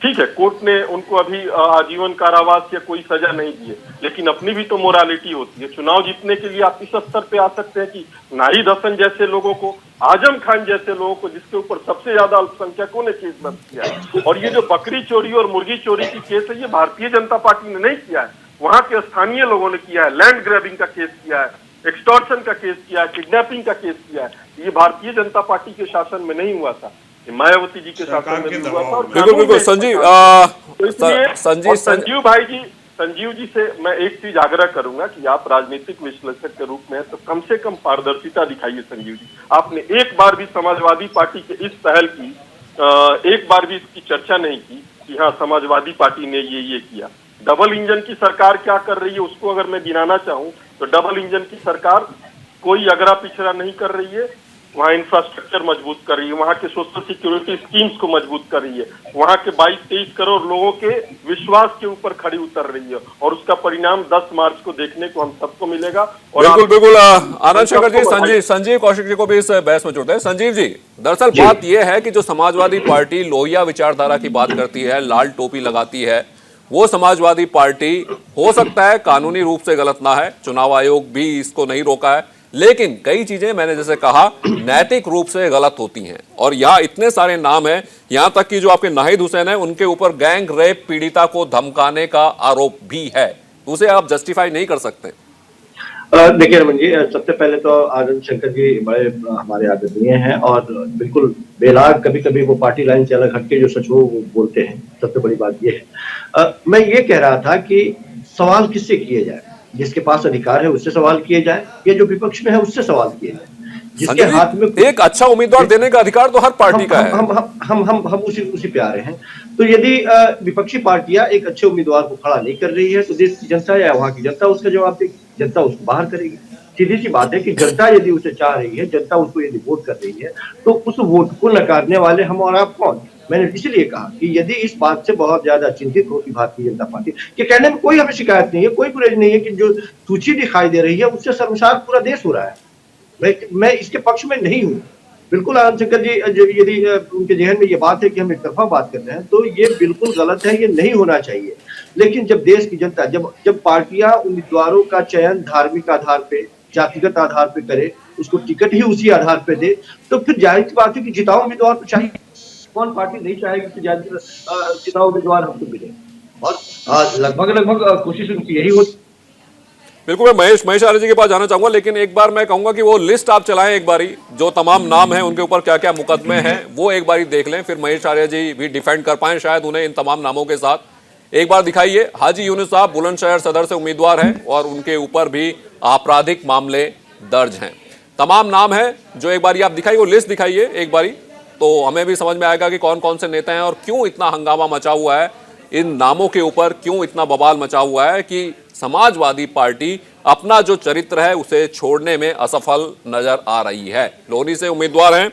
ठीक है, कोर्ट ने उनको अभी आजीवन कारावास या कोई सजा नहीं दी है, लेकिन अपनी भी तो मोरालिटी होती है। चुनाव जीतने के लिए आप इस स्तर पे आ सकते हैं कि नाहिद हसन जैसे लोगों को, आजम खान जैसे लोगों को, जिसके ऊपर सबसे ज्यादा अल्पसंख्यकों ने केस दर्ज किया है, और ये जो बकरी चोरी और मुर्गी चोरी की केस है, ये भारतीय जनता पार्टी ने नहीं किया है, वहां के स्थानीय लोगों ने किया है, लैंड ग्रैबिंग का केस किया है, एक्सटॉर्शन का केस किया है, किडनैपिंग का केस किया है। ये भारतीय जनता पार्टी के शासन में नहीं हुआ था, ये मायावती जी के शासन में भी हुआ था। और बिल्कुल बिल्कुल संजीव तो इसलिए संजीव संजीव भाई जी, संजीव जी से मैं एक चीज आग्रह करूंगा कि आप राजनीतिक विश्लेषक के रूप में तो कम से कम पारदर्शिता दिखाइए। संजीव जी, आपने एक बार भी समाजवादी पार्टी के इस पहल की एक बार भी इसकी चर्चा नहीं की कि हाँ समाजवादी पार्टी ने ये किया। डबल इंजन की सरकार क्या कर रही है उसको अगर मैं गिनाना चाहूं तो डबल इंजन की सरकार कोई अगरा पिछड़ा नहीं कर रही है, वहाँ इंफ्रास्ट्रक्चर मजबूत कर रही है, वहाँ के सोशल सिक्योरिटी स्कीम्स को मजबूत कर रही है, वहाँ के 22-23 करोड़ लोगों के विश्वास के ऊपर खड़ी उतर रही है, और उसका परिणाम 10 मार्च को देखने को हम सबको मिलेगा। और बिल्कुल बिल्कुल आनंद शंकर जी, संजीव कौशिक जी को भी इस बहस में जोड़ते हैं। संजीव जी, दरअसल बात यह है कि जो समाजवादी पार्टी लोहिया विचारधारा की बात करती है, लाल टोपी लगाती है, वो समाजवादी पार्टी हो सकता है कानूनी रूप से गलत ना है, चुनाव आयोग भी इसको नहीं रोका है, लेकिन कई चीजें मैंने जैसे कहा नैतिक रूप से गलत होती हैं। और यहाँ इतने सारे नाम हैं, यहाँ तक कि जो आपके नाहिद हुसैन है उनके ऊपर गैंग रेप पीड़िता को धमकाने का आरोप भी है, उसे आप जस्टिफाई नहीं कर सकते। देखिए रमन जी, सबसे पहले तो आनंद शंकर जी बड़े हमारे आदरणीय हैं और बिल्कुल बेलाग कभी कभी वो पार्टी लाइन से अलग हटके जो सच वो बोलते हैं। सबसे बड़ी बात ये है, मैं ये कह रहा था कि सवाल किससे किए जाए, जिसके पास अधिकार है उससे सवाल किए जाए या जो विपक्ष में है उससे सवाल किए जाए, जिसके हाथ में एक अच्छा उम्मीदवार देने का अधिकार तो हर पार्टी का है। हम उसी पे आ रहे हैं। तो यदि विपक्षी पार्टियां एक अच्छे उम्मीदवार को खड़ा नहीं कर रही है तो देश की जनता या वहां की जनता उसका जवाब देगी, जनता उसको बाहर करेगी। सीधी सी बात है कि जनता यदि उसे चाह रही है, जनता उसको यदि वोट कर रही है, तो उस वोट को नकारने वाले हम और आप कौन। मैंने इसलिए कहा कि यदि इस बात से बहुत ज्यादा चिंतित होती भारतीय जनता पार्टी, कि कहने में कोई हमें शिकायत नहीं है, कोई गुरेज नहीं है कि जो सूची दिखाई दे रही है उससे शर्मसार पूरा देश हो रहा है, मैं इसके पक्ष में नहीं हूँ। बिल्कुल आनंद शंकर जी, यदि उनके जहन में ये बात है कि हम एक तरफा बात कर रहे हैं तो ये बिल्कुल गलत है, ये नहीं होना चाहिए। लेकिन जब देश की जनता, जब पार्टियां उम्मीदवारों का चयन धार्मिक आधार पे, जातिगत आधार पे करे, उसको टिकट ही उसी आधार पे दे, तो फिर जाहिर सी बात है कि जिताऊ उम्मीदवार तो चाहिए। कौन पार्टी नहीं चाहेगी कि जिताऊ उम्मीदवार हमको मिले, और लगभग कोशिश उनकी यही होती। बिल्कुल, मैं महेश आर्य जी के पास जाना चाहूंगा, लेकिन एक बार मैं कहूंगा कि वो लिस्ट आप चलाएं एक बारी, जो तमाम नाम हैं उनके ऊपर क्या क्या मुकदमे हैं वो एक बारी देख लें, फिर महेश आर्य जी भी डिफेंड कर पाएं शायद उन्हें इन तमाम नामों के साथ। एक बार दिखाइए। हाजी यूनुस साहब बुलंदशहर सदर से उम्मीदवार हैं और उनके ऊपर भी आपराधिक मामले दर्ज हैं। तमाम नाम है जो एक बारी आप दिखाइए, वो लिस्ट दिखाइए एक बारी, तो हमें भी समझ में आएगा कि कौन कौन से नेता हैं और क्यों इतना हंगामा मचा हुआ है इन नामों के ऊपर, क्यों इतना बवाल मचा हुआ है कि समाजवादी पार्टी अपना जो चरित्र है उसे छोड़ने में असफल नजर आ रही है। लोहनी से उम्मीदवार हैं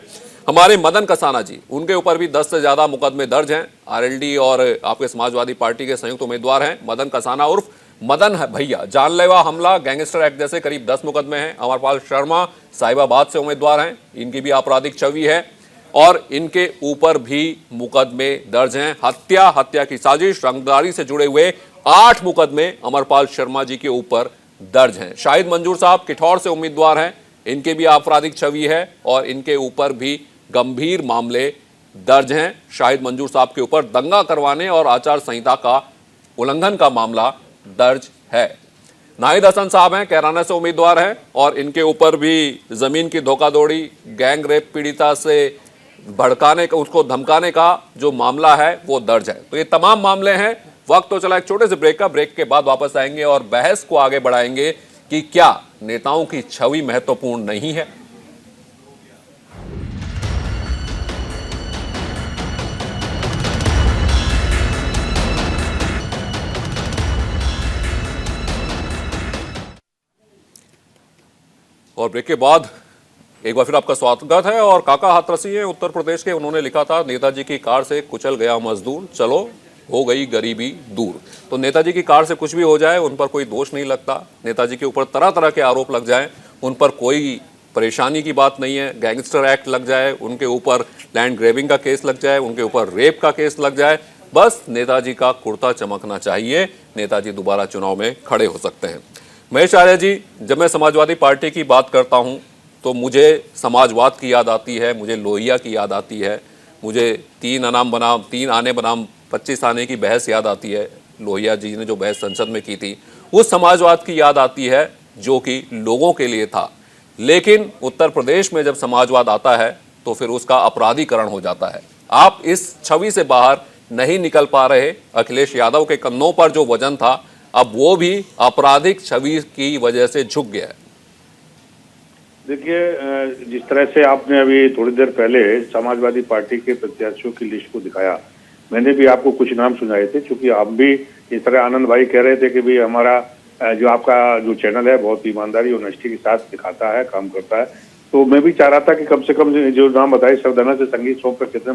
हमारे मदन कसाना जी, उनके ऊपर भी 10 से ज्यादा मुकदमे दर्ज हैं। आरएलडी और आपके समाजवादी पार्टी के संयुक्त उम्मीदवार हैं मदन कसाना उर्फ मदन भैया। जानलेवा हमला, गैंगस्टर एक्ट जैसे करीब 10 मुकदमे हैं। अमरपाल शर्मा साहिबाबाद से उम्मीदवार हैं, इनकी भी आपराधिक छवि है और इनके ऊपर भी मुकदमे दर्ज हैं। हत्या की साजिश, रंगदारी से जुड़े हुए 8 मुकदमे अमरपाल शर्मा जी के ऊपर दर्ज हैं। शाहिद मंजूर साहब किठौर से उम्मीदवार हैं, इनके भी आपराधिक छवि है और इनके ऊपर भी गंभीर मामले दर्ज हैं। शाहिद मंजूर साहब के ऊपर दंगा करवाने और आचार संहिता का उल्लंघन का मामला दर्ज है। नाहिद हसन साहब हैं, कैराना से उम्मीदवार हैं और इनके ऊपर भी जमीन की धोखाधड़ी, गैंग रेप पीड़िता से भड़काने का, उसको धमकाने का जो मामला है वो दर्ज है। तो ये तमाम मामले हैं। वक्त तो चला एक छोटे से ब्रेक का, ब्रेक के बाद वापस आएंगे और बहस को आगे बढ़ाएंगे कि क्या नेताओं की छवि महत्वपूर्ण नहीं है। और ब्रेक के बाद एक बार फिर आपका स्वागत है। और काका हाथरसी हैं उत्तर प्रदेश के, उन्होंने लिखा था नेताजी की कार से कुचल गया मजदूर, चलो हो गई गरीबी दूर। तो नेताजी की कार से कुछ भी हो जाए उन पर कोई दोष नहीं लगता, नेताजी के ऊपर तरह तरह के आरोप लग जाएं उन पर कोई परेशानी की बात नहीं है। गैंगस्टर एक्ट लग जाए, उनके ऊपर लैंड ग्रैबिंग का केस लग जाए, उनके ऊपर रेप का केस लग जाए, बस नेताजी का कुर्ता चमकना चाहिए, नेताजी दोबारा चुनाव में खड़े हो सकते हैं। महेश आर्य जी, जब मैं समाजवादी पार्टी की बात करता हूं तो मुझे समाजवाद की याद आती है, मुझे लोहिया की याद आती है, मुझे 3 आने बनाम 25 आने की बहस याद आती है। लोहिया जी ने जो बहस संसद में की थी, उस समाजवाद की याद आती है जो कि लोगों के लिए था। लेकिन उत्तर प्रदेश में जब समाजवाद आता है तो फिर उसका अपराधीकरण हो जाता है। आप इस छवि से बाहर नहीं निकल पा रहे। अखिलेश यादव के कंधों पर जो वजन था, अब वो भी आपराधिक छवि की वजह से झुक गया है। देखिए, जिस तरह से आपने अभी थोड़ी देर पहले समाजवादी पार्टी के प्रत्याशियों की लिस्ट को दिखाया, मैंने भी आपको कुछ नाम सुनाए थे, क्योंकि आप भी इस तरह आनंद भाई कह रहे थे कि भाई हमारा जो आपका जो चैनल है बहुत ईमानदारी और निष्ठा के साथ दिखाता है, काम करता है। तो मैं भी चाह रहा था कि कम से कम जो नाम बताए, सरदाना से संगीत सोम पर कितने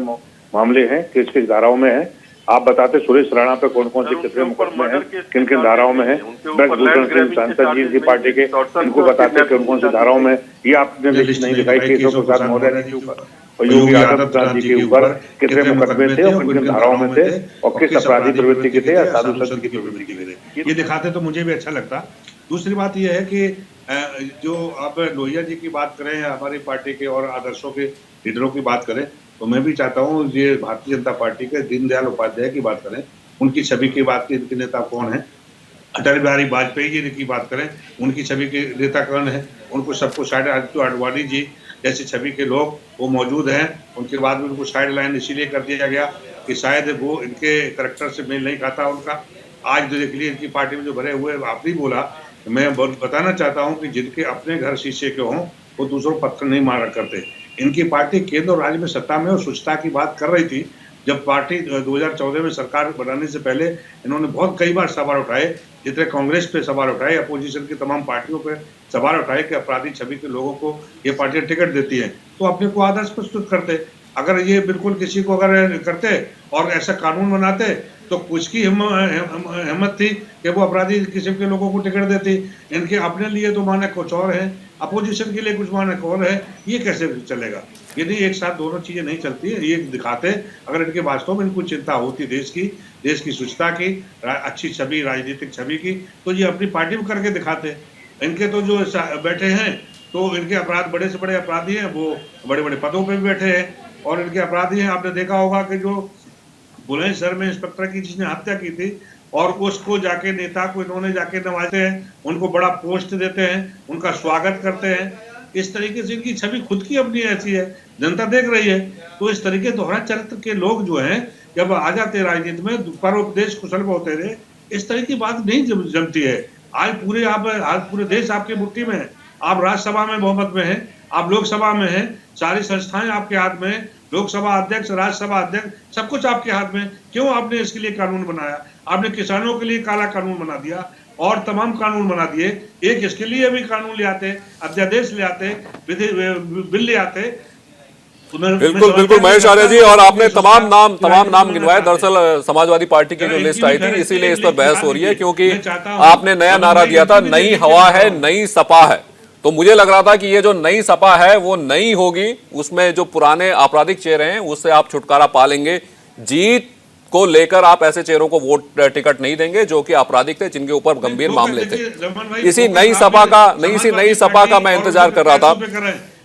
मामले हैं, किस किस धाराओं में है, आप बताते सुरेश राणा पे कौन कौन से कितने मुकदमे हैं, किन किन धाराओं में है, सांसद जी की पार्टी के, इनको बताते कौन कौन सी धाराओं में। ये आपने लिस्ट नहीं दिखाई केशव प्रसाद मौर्य जी के ऊपर और योगी आदित्यनाथ जी के ऊपर कितने मुकदमे थे और किन किन धाराओं में थे और किस अपराधी प्रवृत्ति के थे या साधु संत की प्रवृत्ति के थे, ये दिखाते तो मुझे भी अच्छा लगता। दूसरी बात यह है कि जो आप लोहिया जी की बात करें, हमारी पार्टी के और आदर्शों के लीडरों की बात करें, तो मैं भी चाहता हूँ ये भारतीय जनता पार्टी के दीनदयाल उपाध्याय की बात करें, उनकी छवि की बात की, इनके नेता कौन है। अटल बिहारी वाजपेयी जी की बात करें, उनकी छवि के नेता कौन है, उनको सबको साइड, आडवाणी जी जैसी छवि के लोग वो मौजूद हैं। उनके बाद में उनको साइड लाइन इसीलिए कर दिया गया कि शायद वो इनके करैक्टर से मेल नहीं खाता उनका। आज जो देख लिए इनकी पार्टी में जो भरे हुए, आपने बोला, मैं बताना चाहता हूँ कि जिनके अपने घर शीशे के हों वो दूसरों पत्थर नहीं मारा करते। इनकी पार्टी केंद्र और राज्य में सत्ता में और स्वच्छता की बात कर रही थी। जब पार्टी 2014 में सरकार बनाने से पहले इन्होंने बहुत कई बार सवाल उठाए, जितने कांग्रेस पे सवाल उठाए, अपोजिशन की तमाम पार्टियों पे सवाल उठाए कि अपराधी छवि के लोगों को ये पार्टियां टिकट देती हैं, तो अपने को आदर्श प्रस्तुत करते। अगर ये बिल्कुल किसी को अगर करते और ऐसा कानून बनाते तो कुछ की हिम्मत थी कि वो अपराधी किस्म के लोगों को टिकट देती। इनके अपने लिए तो मानक कुछ और है, अपोजिशन के लिए कुछ मानक और है, ये कैसे चलेगा? यदि एक साथ दोनों चीजें नहीं चलती है, ये दिखाते अगर इनके वास्तव में इनको चिंता होती देश की स्वच्छता की, अच्छी छवि, राजनीतिक छवि की, तो ये अपनी पार्टी में करके दिखाते। इनके तो जो बैठे हैं तो इनके अपराध बड़े से बड़े अपराधी हैं, वो बड़े बड़े पदों पे भी बैठे हैं और इनके अपराधी हैं। आपने देखा होगा कि जो बुलंदशहर में इंस्पेक्टर की जिसने हत्या की थी और उसको जाके नेता को इन्होंने जाके नवाजते हैं, उनको बड़ा पोस्ट देते हैं, उनका स्वागत करते हैं। इस तरीके से इनकी छवि खुद की अपनी ऐसी है, जनता देख रही है। तो इस तरीके दोहरा चरित्र के लोग जो हैं जब आ जाते राजनीति में, परोपदेश कुशल होते रहे, इस तरह की बात नहीं जमती है। आज पूरे देश आपके मुट्ठी में है, आप राज्यसभा में बहुमत में हैं, आप लोकसभा में हैं, सारी संस्थाएं आपके हाथ में हैं, लोकसभा अध्यक्ष, राज्यसभा अध्यक्ष, सब कुछ आपके हाथ में। क्यों आपने इसके लिए कानून बनाया? आपने किसानों के लिए काला कानून बना दिया और तमाम कानून बना दिए। एक इसके लिए भी कानून ले आते, अध्यादेश ले आते, बिल ले आते। बिल्कुल बिल्कुल महेश आर्य जी, और आपने तमाम नाम गिनवाए। दरअसल समाजवादी पार्टी की जो लिस्ट आई थी, इसीलिए इस पर बहस हो रही है, क्योंकि आपने नया नारा दिया था, नई हवा है, नई सपा है। तो मुझे लग रहा था कि ये जो नई सपा है वो नई होगी, उसमें जो पुराने आपराधिक चेहरे हैं उससे आप छुटकारा पा लेंगे। जीत को लेकर आप ऐसे चेहरों को वोट टिकट नहीं देंगे जो कि आपराधिक थे, जिनके ऊपर गंभीर मामले थे। इसी नई सपा का मैं इंतजार कर रहा था।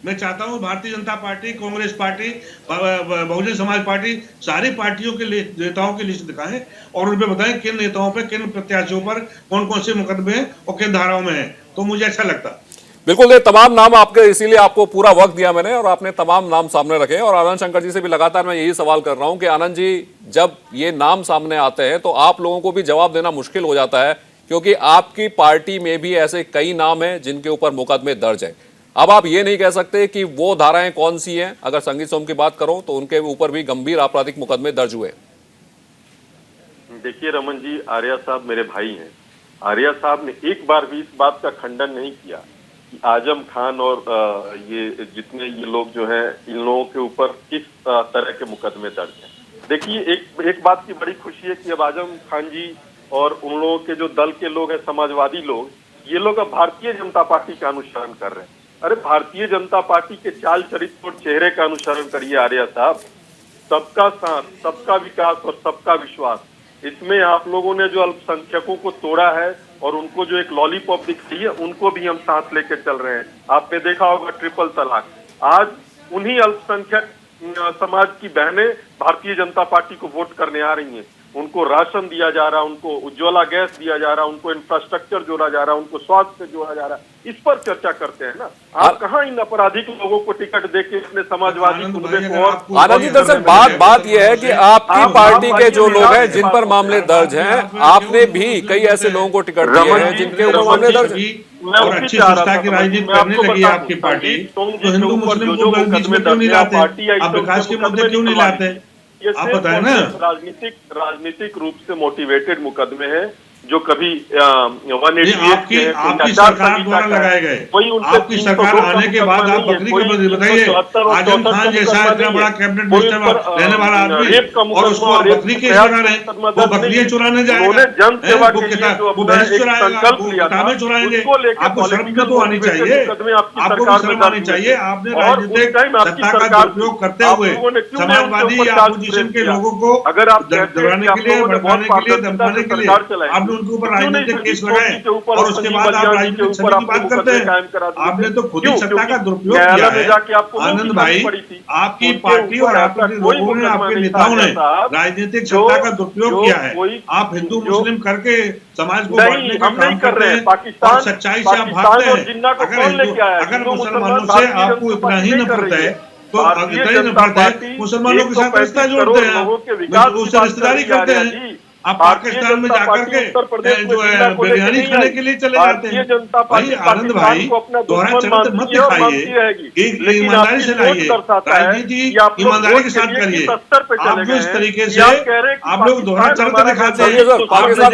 मैं चाहता हूं Bharatiya Janata party, Congress party, Bahujan Samaj party, सारी पार्टियों के नेताओं की लिस्ट दिखाएं और उनपे बताएं किन नेताओं पे, किन प्रत्याशियों पर कौन कौन से मुकदमे हैं और किन धाराओं में है, तो मुझे अच्छा लगता। बिल्कुल, ये तमाम नाम आपके, इसीलिए आपको पूरा वक्त दिया मैंने और आपने तमाम नाम सामने रखे। और आनंद शंकर जी से भी लगातार मैं यही सवाल कर रहा हूं कि आनंद जी, जब ये नाम सामने आते हैं तो आप लोगों को भी जवाब देना मुश्किल हो जाता है, क्योंकि आपकी पार्टी में भी ऐसे कई नाम हैं जिनके ऊपर मुकदमे दर्ज है। अब आप ये नहीं कह सकते कि वो धाराएं कौन सी हैं। अगर संगीत सोम की बात करो तो उनके ऊपर भी गंभीर आपराधिक मुकदमे दर्ज हुए। देखिए रमन जी, आर्या साहब मेरे भाई हैं। आर्या साहब ने एक बार भी इस बात का खंडन नहीं किया कि आजम खान और ये जितने ये लोग जो हैं, इन लोगों के ऊपर किस तरह के मुकदमे दर्ज हैं। देखिए, एक बात की बड़ी खुशी है कि अब आजम खान जी और उन लोगों के जो दल के लोग हैं, समाजवादी लोग, ये लोग अब भारतीय जनता पार्टी का अनुसरण कर रहे हैं। अरे भारतीय जनता पार्टी के चाल चरित्र और चेहरे का अनुसरण करिए आर्या साहब। सबका साथ, सबका विकास और सबका विश्वास, इसमें आप लोगों ने जो अल्पसंख्यकों को तोड़ा है और उनको जो एक लॉलीपॉप दिखाई है, उनको भी हम साथ लेकर चल रहे हैं। आपने देखा होगा ट्रिपल तलाक, आज उन्हीं अल्पसंख्यक समाज की बहनें भारतीय जनता पार्टी को वोट करने आ रही हैं। उनको राशन दिया जा रहा, उनको उज्ज्वला गैस दिया जा रहा, उनको इंफ्रास्ट्रक्चर जोड़ा जा रहा, उनको स्वास्थ्य जोड़ा जा रहा, इस पर चर्चा करते हैं ना। आप कहाँ इन अपराधिक लोगों को टिकट देके अपने समाजवादी कुनबे को और आनंद जी, दरअसल बात यह है कि आपकी पार्टी के जो लोग हैं जिन पर मामले दर्ज हैं, आपने भी कई ऐसे लोगों को टिकट दिए हैं जिनके ऊपर मामले दर्ज हैं। और अच्छी शिक्षा की राजनीति करने लगी आपकी पार्टी, तो हिंदू मुस्लिम को बीच में क्यों नहीं लाते? आप विकास के मुद्दे क्यों नहीं लाते? आप बताएं ना। राजनीतिक रूप से मोटिवेटेड मुकदमे हैं जो कभी आपकी सरकार द्वारा लगाए गए। आपकी सरकार आने के बाद आप बकरी के बताइए, आजम खान जैसा इतना बड़ा कैबिनेट मिनिस्टर रहने वाला आदमी और उसको बकरी केस लगा रहे हैं, वो बकरियां चुराने जाएगा, वो भैंस चुराएगा, वो किताबें चुराएंगे। आपको शर्म तो आनी चाहिए, आपको भी शर्म आनी चाहिए। आपने राजनीतिक सत्ता का दुरुपयोग करते हुए समाजवादी या अपोजिशन के लोगों को डराने के लिए, भड़काने के लिए, धमकाने के लिए आपने उनके ऊपर राजनीतिक केस लगाए और उसके बाद आप राजनीतिक छवि की बात करते हैं। आपने तो खुद ही सत्ता का दुरुपयोग किया है। आनंद भाई, आपकी पार्टी और आपके लोगों ने, आपके नेताओं ने राजनीतिक सत्ता का दुरुपयोग किया है। आप हिंदू मुस्लिम करके समाज को बांटने का काम कर रहे हैं और सच्चाई से आप भागते हैं। अगर मुसलमानों से आपको इतना ही नफरत है तो इतना ही नफरत है, मुसलमानों के साथ रिश्ता जोड़ते हैं, उससे रिश्तेदारी करते हैं। आप पाकिस्तान में जाकर के जो है बिरयानी खाने के लिए चले जाते हैं। भाई आनंद भाई, दोहरा चरित्र मत दिखाइए, एक ईमानदारी से लाइए, राजनीति ईमानदारी के साथ करिए। आप जो इस तरीके से आप लोग दोहरा चरित्र दिखाते हैं।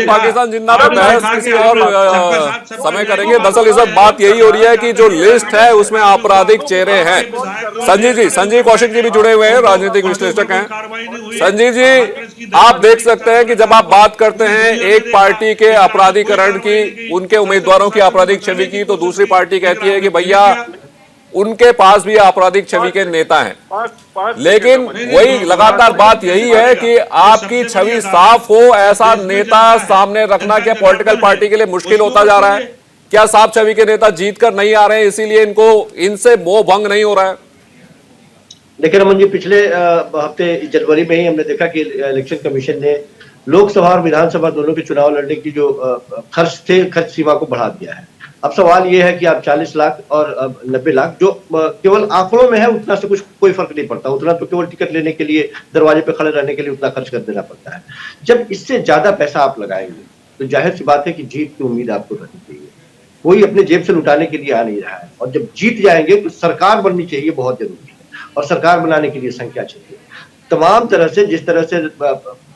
पाकिस्तान जिंदाबाद बहस किसी और समय करेंगे। दरअसल इस वक्त बात यही हो रही है कि जो लिस्ट है उसमें आपराधिक चेहरे हैं। संजीव कौशिक जी भी जुड़े हुए हैं, राजनीतिक विश्लेषक हैं। संजीव जी, आप देख सकते हैं कि जब आप बात करते हैं एक पार्टी के अपराधीकरण की, उनके उम्मीदवारों की आपराधिक छवि की, तो दूसरी पार्टी कहती है कि भैया उनके पास भी आपराधिक छवि के नेता हैं। लेकिन वही लगातार बात यही है कि आपकी छवि साफ हो, ऐसा नेता सामने रखना क्या पॉलिटिकल पार्टी के लिए मुश्किल होता जा रहा है? क्या साफ छवि के नेता जीत कर नहीं आ रहे हैं, इसीलिए इनसे मोह भंग नहीं हो रहा है? देखिए रमन जी, पिछले हफ्ते जनवरी में ही हमने देखा कि इलेक्शन कमीशन ने लोकसभा और विधानसभा दोनों के चुनाव लड़ने की जो खर्च सीमा को बढ़ा दिया है। अब सवाल ये है कि आप 40 लाख और 90 लाख जो केवल आंकड़ों में है, उतना से कोई फर्क नहीं पड़ता। उतना तो केवल टिकट लेने के लिए, दरवाजे पे खड़े रहने के लिए उतना खर्च कर देना पड़ता है। जब इससे ज्यादा पैसा आप लगाएंगे तो जाहिर सी बात है कि जीत की उम्मीद आपको रहनी चाहिए। कोई अपने जेब से लुटाने के लिए आ नहीं रहा है, और जब जीत जाएंगे तो सरकार बननी चाहिए, बहुत जरूरी है। और सरकार बनाने के लिए संख्या चाहिए। तमाम तरह से जिस तरह से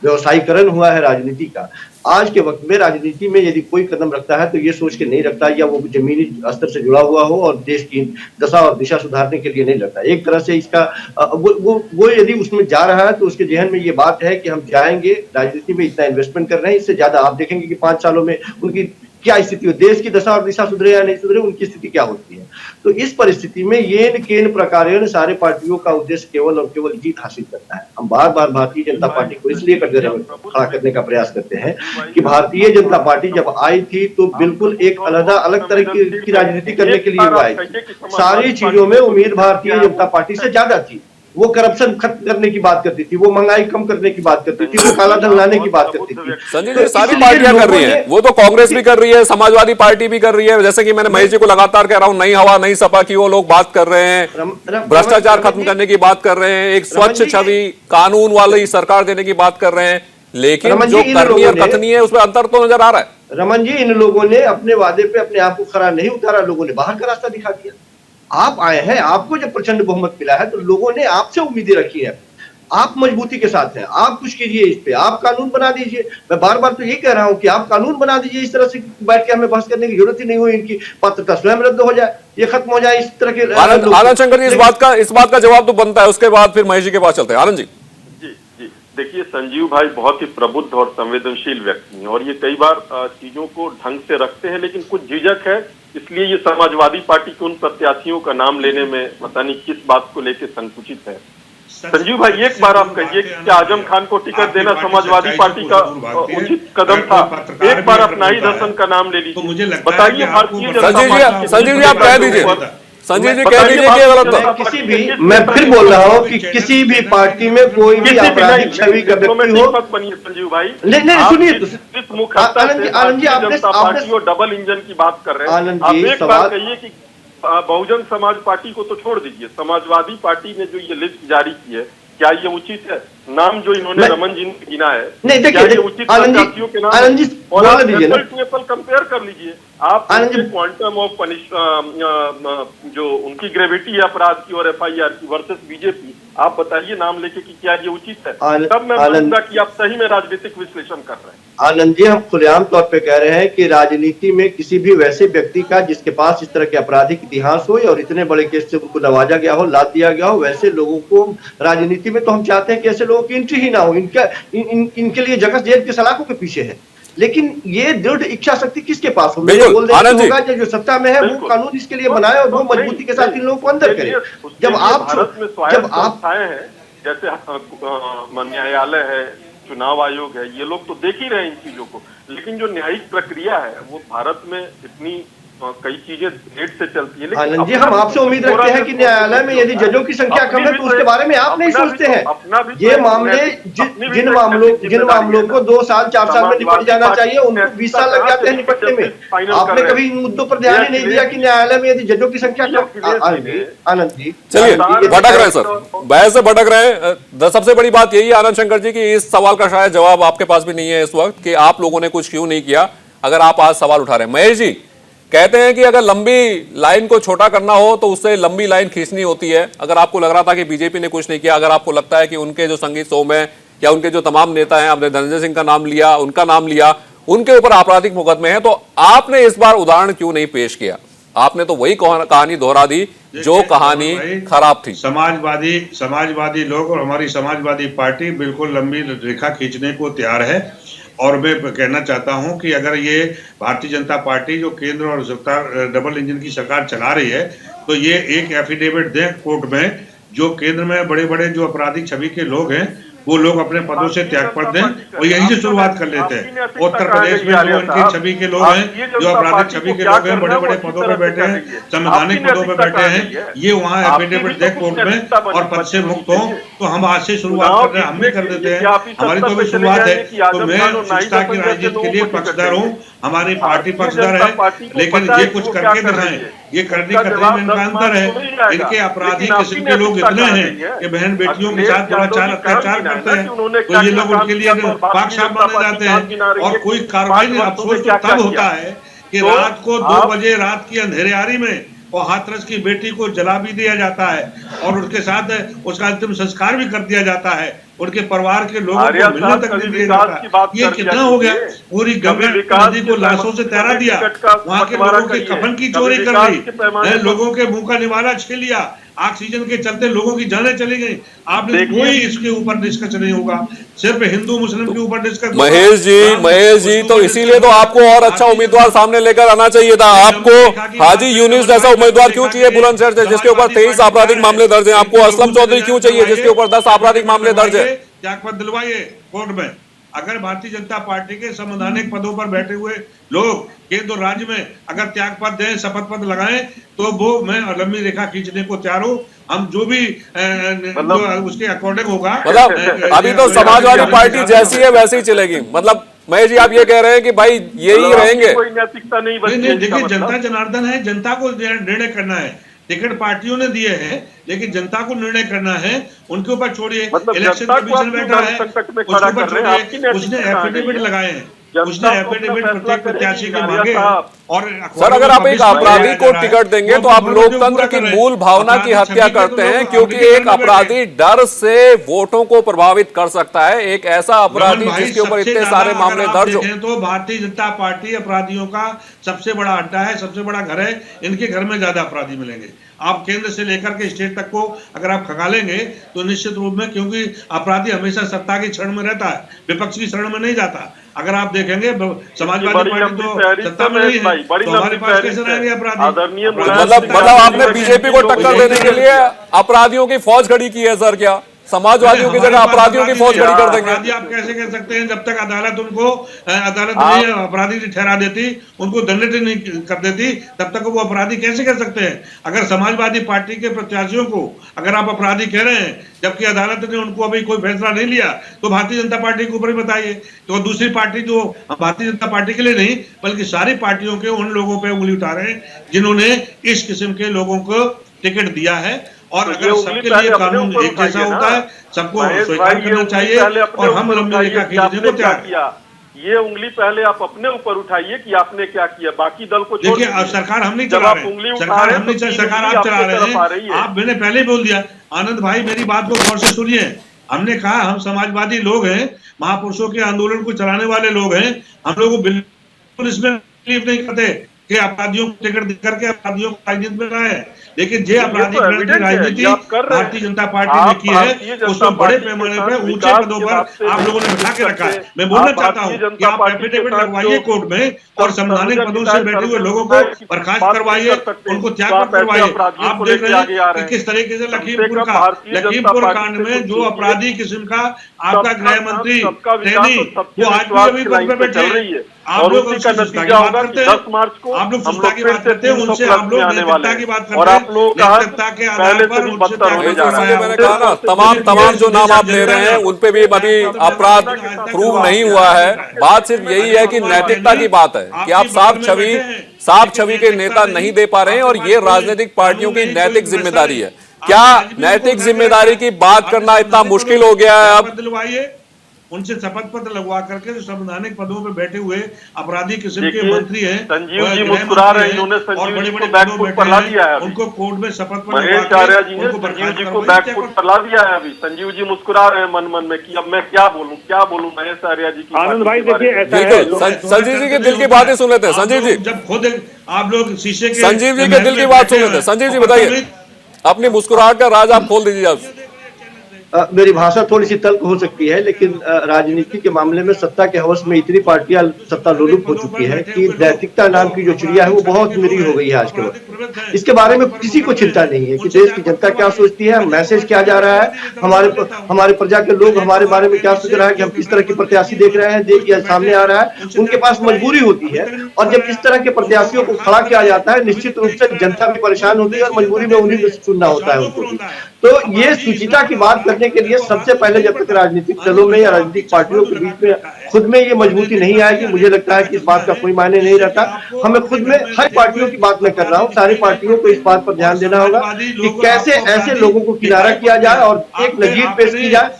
व्यवसायीकरण हुआ है राजनीति का, आज के वक्त में राजनीति में यदि कोई कदम रखता है तो ये सोच के नहीं रखता या वो जमीनी स्तर से जुड़ा हुआ हो और देश की दशा और दिशा सुधारने के लिए नहीं रखता। एक तरह से इसका वो यदि उसमें जा रहा है तो उसके जहन में ये बात है कि हम जाएंगे, राजनीति में इतना इन्वेस्टमेंट कर रहे हैं, इससे ज्यादा आप देखेंगे कि 5 सालों में उनकी क्या स्थिति हो, देश की दशा और दिशा सुधरे या नहीं सुधरे, उनकी स्थिति क्या होती है। तो इस परिस्थिति में येन केन प्रकारेण सारे पार्टियों का उद्देश्य केवल और केवल जीत हासिल करना है। हम बार बार भारतीय जनता पार्टी को इसलिए कटघरे में खड़ा करने का प्रयास करते हैं कि भारतीय जनता पार्टी जब आई थी तो बिल्कुल एक अलग तरह की राजनीति करने के लिए वो आई थी। सारी चीजों में उम्मीद भारतीय जनता पार्टी से ज्यादा थी। वो करप्शन खत्म करने की बात करती थी, वो महंगाई कम करने की बात करती थी, वो काला धन लाने की बात करती थी। संजय जी, सारी पार्टियां कर रही हैं, वो तो कांग्रेस भी कर रही है, समाजवादी पार्टी भी कर रही है। जैसे कि मैंने महेश जी को लगातार कह रहा हूं, नई हवा नई सपा की वो लोग बात कर रहे हैं, भ्रष्टाचार खत्म करने की बात कर रहे हैं, एक स्वच्छ छवि कानून वाली सरकार देने की बात कर रहे हैं, लेकिन जो करनी और कथनी है उसमें अंतर तो नजर आ रहा है। रमन जी, इन लोगों ने अपने वादे पे अपने आप को खरा नहीं उतारा, लोगों ने बाहर का रास्ता दिखा दिया। आप आए हैं, आपको जब प्रचंड बहुमत मिला है तो लोगों ने आपसे उम्मीदें रखी है, आप मजबूती के साथ हैं, आप कुछ कीजिए, इस पे आप कानून बना दीजिए। मैं बार बार तो ये कह रहा हूं कि आप कानून बना दीजिए, इस तरह से बैठ के हमें बहस करने की जरूरत ही नहीं हुई, इनकी पात्रता स्वयं रद्द हो जाए, ये खत्म हो जाए। इस तरह के आनंद शंकर जी, इस बात का जवाब तो बनता है, उसके बाद फिर महेश जी के पास चलते हैं। आनंद जी। देखिए, संजीव भाई बहुत ही प्रबुद्ध और संवेदनशील व्यक्ति हैं और ये कई बार चीजों को ढंग से रखते हैं, लेकिन कुछ झिझक है, इसलिए ये समाजवादी पार्टी के उन प्रत्याशियों का नाम लेने में पता नहीं किस बात को लेकर संकुचित है। संजीव भाई, एक बार आप कहिए कि आजम खान को टिकट देना समाजवादी पार्टी का उचित कदम था? एक बार आप नाहिद हसन का नाम ले लीजिए, बताइए भारतीय जनता पार्टी। संजीव जी आप कह दीजिए, संजय जी कह दीजिए कि गलत था। किसी भी, मैं फिर बोल रहा हूँ कि किसी भी पार्टी में कोई भी आपराधिक छवि का व्यक्ति हो, मत बनिए संजीव भाई। नहीं सुनिए तो जिस मुखरता से भारतीय जनता पार्टी और डबल इंजन की बात कर रहे हैं, आनंद आप जी, एक बार कहिए कि बहुजन समाज पार्टी को तो छोड़ दीजिए, समाजवादी पार्टी ने जो ये लिस्ट जारी की है, क्या ये उचित है? नाम जो इन्होंने रमन जी ने गिना है, नहीं क्या ये देखिए उचित आनंद जातियों के जी, नाम आनंद जी और आप बोलने दीजिए ना। एप्पल टू एप्पल कंपेयर कर लीजिए आप। क्वांटम ऑफ जो उनकी ग्रेविटी है अपराध की और एफआईआर की वर्सेस बीजेपी, आप बताइए नाम लेके कि क्या ये उचित है? तब मैं मानूंगा कि आप सही में राजनीतिक विश्लेषण कर रहे हैं। आनंद जी, हम खुलेआम तौर पे कह रहे हैं कि राजनीति में किसी भी वैसे व्यक्ति का जिसके पास इस तरह के आपराधिक इतिहास हो और इतने बड़े केस से उनको नवाजा गया हो, लाद दिया गया हो, वैसे लोगों को राजनीति में तो हम चाहते हैं कि ऐसे लोगों की एंट्री ही ना हो। इनके लिए जगह जेल के सलाखों के पीछे है, लेकिन ये दृढ़ इच्छा शक्ति किसके पास हो? बिल्कुल, बोल आनंद जी। होगा जो सत्ता में है वो कानून इसके लिए बनाए और वो मजबूती के साथ इन लोगों को अंदर करे। जब आप हैं, जैसे न्यायालय है, चुनाव आयोग है, ये लोग तो देख ही रहे हैं इन चीजों को, लेकिन जो न्यायिक प्रक्रिया है वो भारत में इतनी कई चीजें लेट से चलती है। आनंद जी, हम आपसे उम्मीद रखते हैं कि न्यायालय में यदि जजों की संख्या कम है तो उसके बारे में आप नहीं सोचते हैं। ये मामले जिन मामलों को 2 साल 4 साल में निपट जाना चाहिए, उनको 20 साल लग जाते हैं निपटने में। आपने कभी इन मुद्दों पर ध्यान ही नहीं दिया कि न्यायालय में यदि जजों की संख्या कम। आनंद जी चलिए, भटक रहे हैं सर, बहस से भटक रहे हैं। सबसे बड़ी बात यही है आनंद शंकर जी कि इस सवाल का शायद जवाब आपके पास भी नहीं है इस वक्त कि आप लोगों ने कुछ क्यों नहीं किया, अगर आप आज सवाल उठा रहे हैं। महेश जी कहते हैं कि अगर लंबी लाइन को छोटा करना हो तो उससे लंबी लाइन खींचनी होती है। अगर आपको लग रहा था कि बीजेपी ने कुछ नहीं किया, अगर आपको लगता है कि उनके जो संगीत सोम है या उनके जो तमाम नेता हैं, आपने धनंजय सिंह का नाम लिया, उनका नाम लिया, उनके ऊपर आपराधिक मुकदमे हैं, तो आपने इस बार उदाहरण क्यों नहीं पेश किया? आपने तो वही कहानी दोहरा दी जो कहानी खराब थी। समाजवादी लोग और हमारी समाजवादी पार्टी बिल्कुल लंबी रेखा खींचने को तैयार है। और मैं कहना चाहता हूं कि अगर ये भारतीय जनता पार्टी जो केंद्र और सरकार डबल इंजन की सरकार चला रही है, तो ये एक एफिडेविट दें कोर्ट में, जो केंद्र में बड़े बड़े जो आपराधिक छवि के लोग हैं वो लोग अपने पदों से त्याग पर दें और यहीं से शुरुआत कर लेते हैं। उत्तर प्रदेश में जो इनकी छवि के लोग हैं, जो आपराधिक छवि के लोग हैं, बड़े बड़े पदों पर बैठे हैं, संवैधानिक पदों पर बैठे हैं, ये वहाँ एफिडेविट दे कोर्ट में और पद से मुक्त हो। तो हम आज से शुरुआत कर रहे हैं, हम भी कर देते हैं, हमारी तो भी शुरुआत है। तो मैं शिक्षा की राजनीति के लिए पक्षधर हूँ, हमारी पार्टी पक्षधर है, लेकिन ये कुछ करके दिखाएं, ये करने करने में इनका अंतर है। इनके आपराधिक किस्म के लोग इतने हैं कि बहन बेटियों के साथ दुराचार अत्याचार करते हैं, तो ये लोग उनके लिए पाक साफ माने जाते हैं और कोई कार्रवाई नहीं। अफसोस तो तब होता है कि रात को 2 बजे रात की अंधेरेयारी में और हाथरस की बेटी को जला भी दिया जाता है और उसके साथ उसका अंतिम संस्कार भी कर दिया जाता है, उनके परिवार के लोगों को मिलने तक नहीं दिया जाता है। ये कितना हो गया? पूरी गंगा नदी को लाशों से तैरा दिया, वहां के लोगों के कफन की चोरी कर ली, लोगों के मुंह का निवाला छीन लिया, ऑक्सीजन के चलते लोगों की जानें चली गई। आपने कोई इसके ऊपर डिस्कस नहीं होगा, सिर्फ हिंदू मुस्लिम के ऊपर डिस्कस। महेश जी तो इसीलिए तो आपको और अच्छा उम्मीदवार सामने लेकर आना चाहिए था। आपको हाजी यूनिस जैसा उम्मीदवार क्यों चाहिए बुलंदशहर से, जिसके ऊपर 23 आपराधिक मामले दर्ज हैं? आपको असलम चौधरी क्यों चाहिए, जिसके ऊपर 10 आपराधिक मामले दर्ज है? त्यागपत्र दिलवाइए कोर्ट में। अगर भारतीय जनता पार्टी के संवैधानिक पदों पर बैठे हुए लोग केंद्र राज्य में अगर त्यागपत्र दें, शपथ पत्र लगाएं, तो वो मैं लंबी रेखा खींचने को तैयार हूं। हम जो भी उसके अकॉर्डिंग होगा। मतलब अभी तो समाजवादी पार्टी जैसी है वैसी ही चलेगी। मतलब महेश जी आप ये कह रहे हैं कि भाई यही रहेंगे? कोई नैतिकता नहीं बची। देखिए, जनता जनार्दन है, जनता को निर्णय करना है। टिकट पार्टियों ने दिए हैं, लेकिन जनता को निर्णय करना है, उनके ऊपर छोड़िए। इलेक्शन कमीशन बैठा है, उसके ऊपर छोड़िए। उसने एफिडेविट लगाए हैं, उसने एफिडेविट प्रत्येक प्रत्याशी के मांगे। और सर अगर आप एक अपराधी को टिकट देंगे तो आप लोकतंत्र की मूल भावना की हत्या करते हैं, क्योंकि एक अपराधी डर से वोटों को प्रभावित कर सकता है। एक ऐसा अपराधी जिसके ऊपर इतने सारे मामले दर्ज हो। तो भारतीय जनता पार्टी अपराधियों का सबसे बड़ा अड्डा है, सबसे बड़ा घर है। इनके घर में ज्यादा अपराधी मिलेंगे। आप केंद्र से लेकर के स्टेट तक को अगर आप खंगालेंगे तो निश्चित रूप में, क्योंकि अपराधी हमेशा सत्ता की शरण में रहता है, विपक्ष की शरण में नहीं जाता। अगर आप देखेंगे समाजवादी पार्टी तो सत्ता में नहीं है, तो हमारे पास कैसे रहेंगे अपराधी? मतलब आपने बीजेपी को टक्कर देने के लिए अपराधियों की फौज खड़ी की है सर? क्या समाजवादियों की जगह अपराधियों की फौज खड़ी कर देंगे। अपराधी आप कैसे कह सकते हैं जब तक अदालत नहीं अपराधी ठहरा देती, उनको दंडित नहीं कर देती, तब तक वो अपराधी कैसे कर सकते हैं? अगर समाजवादी पार्टी के प्रत्याशियों को अगर आप अपराधी कह रहे हैं जबकि अदालत ने उनको अभी कोई फैसला नहीं लिया, तो भारतीय जनता पार्टी के ऊपर ही बताइए। तो दूसरी पार्टी जो भारतीय जनता पार्टी के लिए नहीं बल्कि सारी पार्टियों के उन लोगों पे उंगली उठा रहे हैं जिन्होंने इस किस्म के लोगों को टिकट दिया है। और अगर सबके लिए कानून एक जैसा होता है, सबको स्वीकार करना चाहिए और हम लंबी रेखा खींचने को तैयार हैं। ये उंगली पहले आप अपने ऊपर उठाइए कि आपने क्या किया, बाकी दल को देखिए सरकार हम नहीं चला रहे हैं, सरकार हम नहीं, सरकार आप चला रहे हैं। आप मैंने पहले ही बोल दिया, आनंद भाई मेरी बात को गौर से सुनिए। हमने कहा हम समाजवादी लोग हैं, महापुरुषों के आंदोलन को चलाने वाले लोग हैं, हम लोग बिल्कुल इसमें तकलीफ नहीं करते कि अपराधियों को टिकट देकर के अपराधियों को राजनीति में लाए, लेकिन जे आपराधिक राजनीति भारतीय जनता पार्टी ने की है उसमें बड़े पैमाने पर ऊंचे पदों पर आप लोगों ने बिठा के रखा है। मैं बोलना चाहता हूं कि आप एफिडेविट लगवाइए कोर्ट में और संवैधानिक पदों से बैठे हुए लोगों को बर्खास्त करवाइए, उनको त्याग करवाइए। आप देख रहे हैं कि किस तरीके से लखीमपुर कांड में जो अपराधी किस्म का आपका गृह मंत्री सैनी वो आज भी अभी पद पर बैठे हैं। आप लोग उनसे सत्ता की बात करते हैं, आप लोग सत्ता की बात करते हैं, उनसे आप लोग नैतिकता की बात करते हैं। नैतिकता के आधार पर उनसे मैंने कहा ना तमाम जो नाम आप ले रहे हैं उन पे भी अभी अपराध प्रूव नहीं हुआ है। बात सिर्फ यही है कि नैतिकता की बात है कि आप साफ छवि के नेता नहीं दे पा रहे हैं और ये राजनीतिक पार्टियों की नैतिक जिम्मेदारी है। क्या नैतिक जिम्मेदारी की बात करना इतना मुश्किल हो गया है अब? उनसे शपथ पत्र लगवा करके जो संवैधानिक पदों पे बैठे हुए अपराधी किस्म के मंत्री हैं, संजीव जी मुस्कुरा रहे हैं, इन्होंने संजीव जी को बैकफुट पर ला दिया है। उनको कोर्ट में शपथ पत्र महेश आर्य जी ने संजीव जी को बैकफुट पर ला दिया है। अभी संजीव जी मुस्कुरा रहे हैं मन में कि अब मैं क्या बोलूं महेश आर्य जी की। आनंद भाई देखिए संजीव जी के दिल की बातें सुन लेते हैं। संजीव जी जब खुद आप लोग शीशे के संजीव जी के दिल की बात सुन लेते हैं। संजीव जी बताइए, अपनी मुस्कुराहट का राज आप खोल दीजिए। आप मेरी भाषा थोड़ी सी तल्ख हो सकती है, लेकिन राजनीति के मामले में सत्ता के हवस में इतनी पार्टियां सत्ता लोलुप हो चुकी है कि नैतिकता नाम की जो चिड़िया है वो बहुत निरीह हो गई है आज के वक्त। इसके बारे में किसी को चिंता नहीं है कि देश की जनता क्या सोचती है, मैसेज क्या जा रहा है, हमारे प्रजा के लोग हमारे बारे में क्या सोच रहा है कि हम किस तरह की प्रत्याशी देख रहे हैं, देख या सामने आ रहा है। उनके पास मजबूरी होती है और जब इस तरह के प्रत्याशियों को खड़ा किया जाता है निश्चित रूप से जनता भी परेशान होती है और मजबूरी में उन्हीं से सुनना होता है उनको। तो ये सुचिता की बात करने के लिए सबसे पहले जब तक राजनीतिक दलों में या राजनीतिक पार्टियों के बीच में खुद में ये मजबूती नहीं आएगी, मुझे लगता है कि इस बात का कोई मायने नहीं रहता। हमें खुद में हर पार्टियों की बात मैं कर रहा हूँ, सारी पार्टियों को इस बात पर ध्यान देना होगा कि कैसे ऐसे लोगों को किनारा किया जाए और एक नजीर पेश की जाए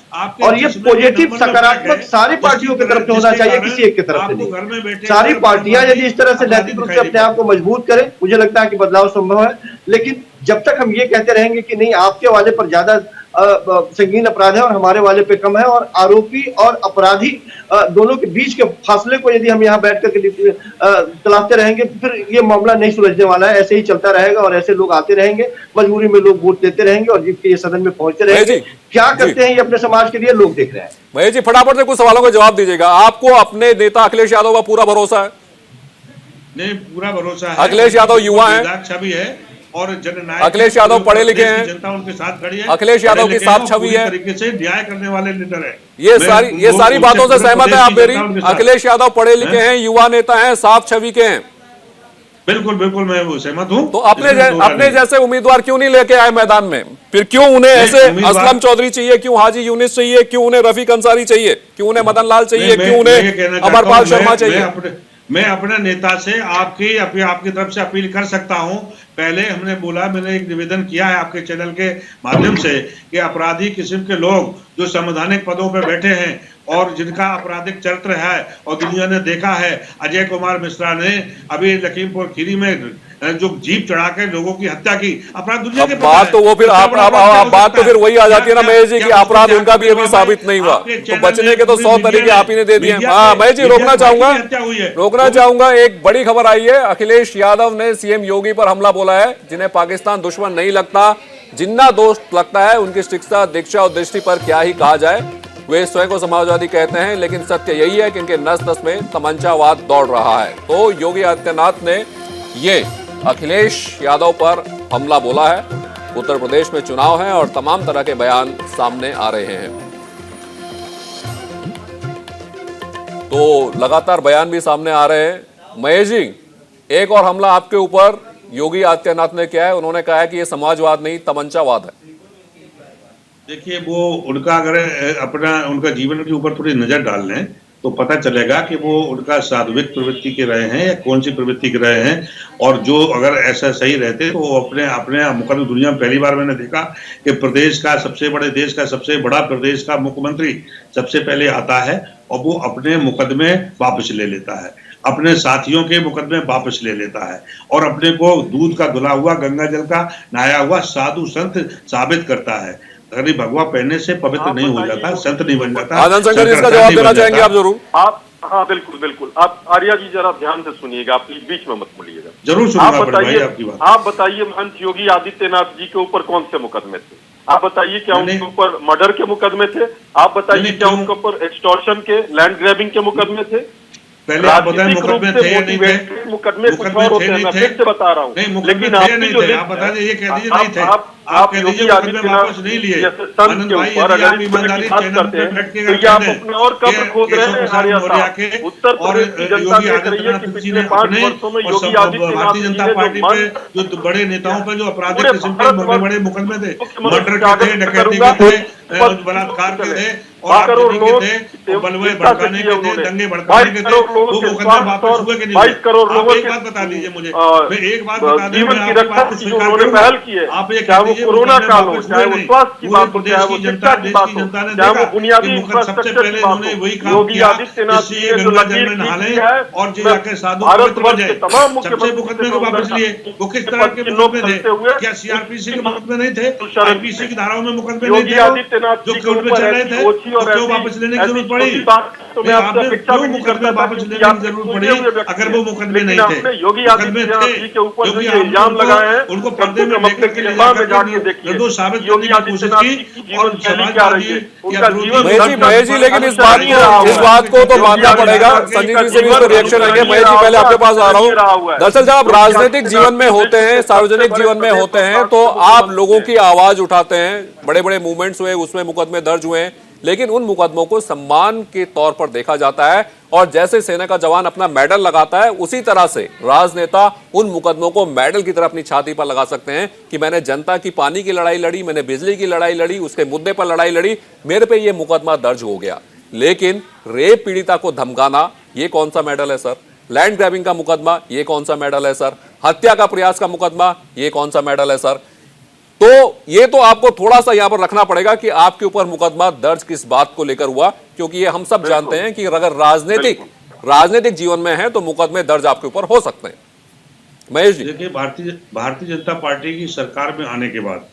और ये पॉजिटिव सकारात्मक सारी पार्टियों की तरफ से होना चाहिए, किसी एक की तरफ से नहीं। सारी पार्टियां यदि इस तरह से नैतिक रूप से अपने आप को मजबूत करें, मुझे लगता है कि बदलाव संभव है। लेकिन जब तक हम ये कहते रहेंगे कि नहीं आपके वाले पर ज्यादा संगीन अपराध है और हमारे वाले पे कम है और आरोपी और अपराधी दोनों के बीच के फासले को यदि हम यहाँ बैठ कर तलाशते रहेंगे तो फिर ये मामला नहीं सुलझने वाला है। ऐसे ही चलता रहेगा और ऐसे लोग आते रहेंगे, मजबूरी में लोग वोट देते रहेंगे और जिसके ये सदन में पहुंचते रहेंगे। क्या करते हैं ये अपने समाज के लिए लोग देख रहे हैं। महेश जी फटाफट से कुछ सवालों का जवाब दीजिएगा। आपको अपने नेता अखिलेश यादव का पूरा भरोसा है? नहीं, पूरा भरोसा है। अखिलेश यादव युवा है, छवि है और जननायक। अखिलेश यादव पढ़े लिखे हैं, जनता उनके साथ खड़ी है। अखिलेश यादव की साफ छवि है, तरीके से न्याय करने वाले लीडर है। ये सारी बातों से सहमत है आप मेरी? अखिलेश यादव पढ़े लिखे हैं, युवा नेता हैं, साफ छवि के हैं। बिल्कुल बिल्कुल मैं वो सहमत हूँ। तो अपने जैसे उम्मीदवार क्यों नहीं लेके आए मैदान में? फिर क्यों उन्हें ऐसे असलम चौधरी चाहिए, क्यों हाजी यूनिस चाहिए, क्यों उन्हें रफीक अंसारी चाहिए, क्यों उन्हें मदन लाल चाहिए, क्यों उन्हें अमरपाल शर्मा चाहिए? मैं अपने नेता से आपकी तरफ से अपील कर सकता हूं। पहले हमने बोला, मैंने एक निवेदन किया है आपके चैनल के माध्यम से कि अपराधी किस्म के लोग जो संवैधानिक पदों पर बैठे हैं और जिनका आपराधिक चरित्र है और दुनिया ने देखा है, अजय कुमार मिश्रा ने अभी लखीमपुर खीरी में जो जीप चढ़ा के लोगों की हत्या की, अपराध दुनिया के बात तो वो फिर बात तो फिर वही आ जाती है ना महेश जी की अपराध उनका भी अभी साबित नहीं हुआ, तो बचने के तो 100 तरीके आप ही ने दे दिए। हाँ महेश जी रोकना चाहूंगा, एक बड़ी खबर आई है। अखिलेश यादव ने सीएम योगी पर हमला बोला है, जिन्हें पाकिस्तान दुश्मन नहीं लगता, जिन्ना दोस्त लगता है, उनकी शिक्षा दीक्षा और दृष्टि पर क्या ही कहा जाए। वे स्वयं को समाजवादी कहते हैं, लेकिन सत्य यही है कि इनके नस नस में तमंचावाद दौड़ रहा है। तो योगी आदित्यनाथ ने ये अखिलेश यादव पर हमला बोला है उत्तर प्रदेश में चुनाव है और तमाम तरह के बयान सामने आ रहे हैं। तो लगातार बयान भी सामने आ रहे हैं। महेश जी, एक और हमला आपके ऊपर योगी आदित्यनाथ ने किया है। उन्होंने कहा है कि यह समाजवाद नहीं, तमंचावाद है। देखिए, वो उनका अगर उनका जीवन के ऊपर थोड़ी नजर डाल लें तो पता चलेगा कि वो उनका सात्विक प्रवृत्ति के रहे हैं या कौन सी प्रवृत्ति के रहे हैं। और जो अगर ऐसा सही रहते तो वो अपने मुकदमे, दुनिया में पहली बार मैंने देखा कि प्रदेश का सबसे बड़े देश का सबसे बड़ा प्रदेश का मुख्यमंत्री सबसे पहले आता है और वो अपने मुकदमे वापस ले लेता है, अपने साथियों के मुकदमे वापस ले लेता है और अपने को दूध का धुला हुआ, गंगा जल का नहाया हुआ साधु संत साबित करता है। अगर भगवा पहनने से पवित्र नहीं हो जाता, संत नहीं बन जाता। आनंद शंकर जी, इसका जवाब देना चाहेंगे आप जरूर? आप, हाँ बिल्कुल बिल्कुल। आप आर्या जी जरा ध्यान से सुनिएगा, आप बीच में मत बोलिएगा। जरूर सुनूंगा भाई आपकी बात। आप बताइए, महंत योगी आदित्यनाथ जी के ऊपर कौन से मुकदमे थे? आप बताइए, क्या उनके ऊपर मर्डर के मुकदमे थे? आप बताइए, क्या उनके ऊपर एक्सटॉर्शन के, लैंड ग्रैबिंग के मुकदमे थे? पहले आप बताएं मुकदमे थे या नहीं थे? मुकदमे कुछ और होते हैं, मैं फिर से बता रहा हूँ। लेकिन आप बता दीजिए, ये कह दीजिए नहीं थे। आप कह दीजिए मुकदमे वापस नहीं लिए। आनंद भाई, यदि आप ईमानदारी चैनल पे बैठ के कहते और कब खोद रहे हैं उत्तर प्रदेश की जनता देख रही है कि पिछले 5 वर्षों में योगी आदित्यनाथ भारतीय जनता पार्टी पे जो बड़े नेताओं पे जो आपराधिक किस्म के बड़े मुकदमे थे, मर्डर के थे, डकैती के थे, बलात्कार के थे और आतंकी के थे, बलवे भड़काने के थे, दंगे भड़काने के थे, वो मुकदमे वापस हुए कि नहीं? 22 करोड़ लोगों एक बात बता दीजिए मुझे, मैं एक बात बता दूं, मैं आपकी बात को स्वीकार करूंगा। पहल की है, आप ये चाहे वो कोरोना काल हो, चाहे वो स्वास्थ्य की बात हो, चाहे वो शिक्षा की बात हो, चाहे वो बुनियादी इंफ्रास्ट्रक्चर की बात हो, योगी आदित्यनाथ जी ने जो लकीर खींची है और जो जाकर साधु भारतवर्ष के तमाम सबसे मुकदमे को वापस लिए। वो किस तरह के मुकदमे थे? क्या सीआरपीसी के मुकदमे नहीं थे? आईपीसी की धाराओं में मुकदमे नहीं थे? आदित्यनाथ जो कोर्ट में चल रहे थे, तो क्यों वापस लेने की जरूरत पड़ी? तो मैं आपसे अपेक्षा भी नहीं करता वापस लेने की जरूरत पड़ी अगर वो मुकदमे नहीं थे? योगी आदित्यनाथ जी के ऊपर जो इल्जाम लगाए हैं, उनको पर्दे में लेकर के ले जाकर निर्दोष साबित करने की कोशिश की और समाजवादी या महेश जी, लेकिन इस बात को तो मानना पड़ेगा। संजीव जी से भी इस पर रिएक्शन लेंगे। महेश जी, पहले आपके पास आ रहा हूँ। दरअसल जब आप राजनीतिक जीवन में होते हैं, सार्वजनिक जीवन में होते हैं, तो आप लोगों की आवाज उठाते हैं। बड़े बड़े मूवमेंट्स हुए, उसमें मुकदमे दर्ज हुए हैं, लेकिन उन मुकदमों को सम्मान के तौर पर देखा जाता है। और जैसे सेना का जवान अपना मेडल लगाता है, उसी तरह से राजनेता उन मुकदमों को मेडल की तरह अपनी छाती पर लगा सकते हैं कि मैंने जनता की पानी की लड़ाई लड़ी, मैंने बिजली की लड़ाई लड़ी, उसके मुद्दे पर लड़ाई लड़ी, मेरे पे ये मुकदमा दर्ज हो गया। लेकिन रेप पीड़िता को धमकाना, ये कौन सा मेडल है सर? लैंड ग्रैबिंग का मुकदमा, ये कौन सा मेडल है सर? हत्या का प्रयास का मुकदमा, ये कौन सा मेडल है सर? तो ये तो आपको थोड़ा सा यहां पर रखना पड़ेगा कि आपके ऊपर मुकदमा दर्ज किस बात को लेकर हुआ, क्योंकि ये हम सब जानते हैं कि अगर राजनीतिक जीवन में है तो मुकदमे दर्ज आपके ऊपर हो सकते हैं। महेश जी, देखिए, भारतीय जनता पार्टी की सरकार में आने के बाद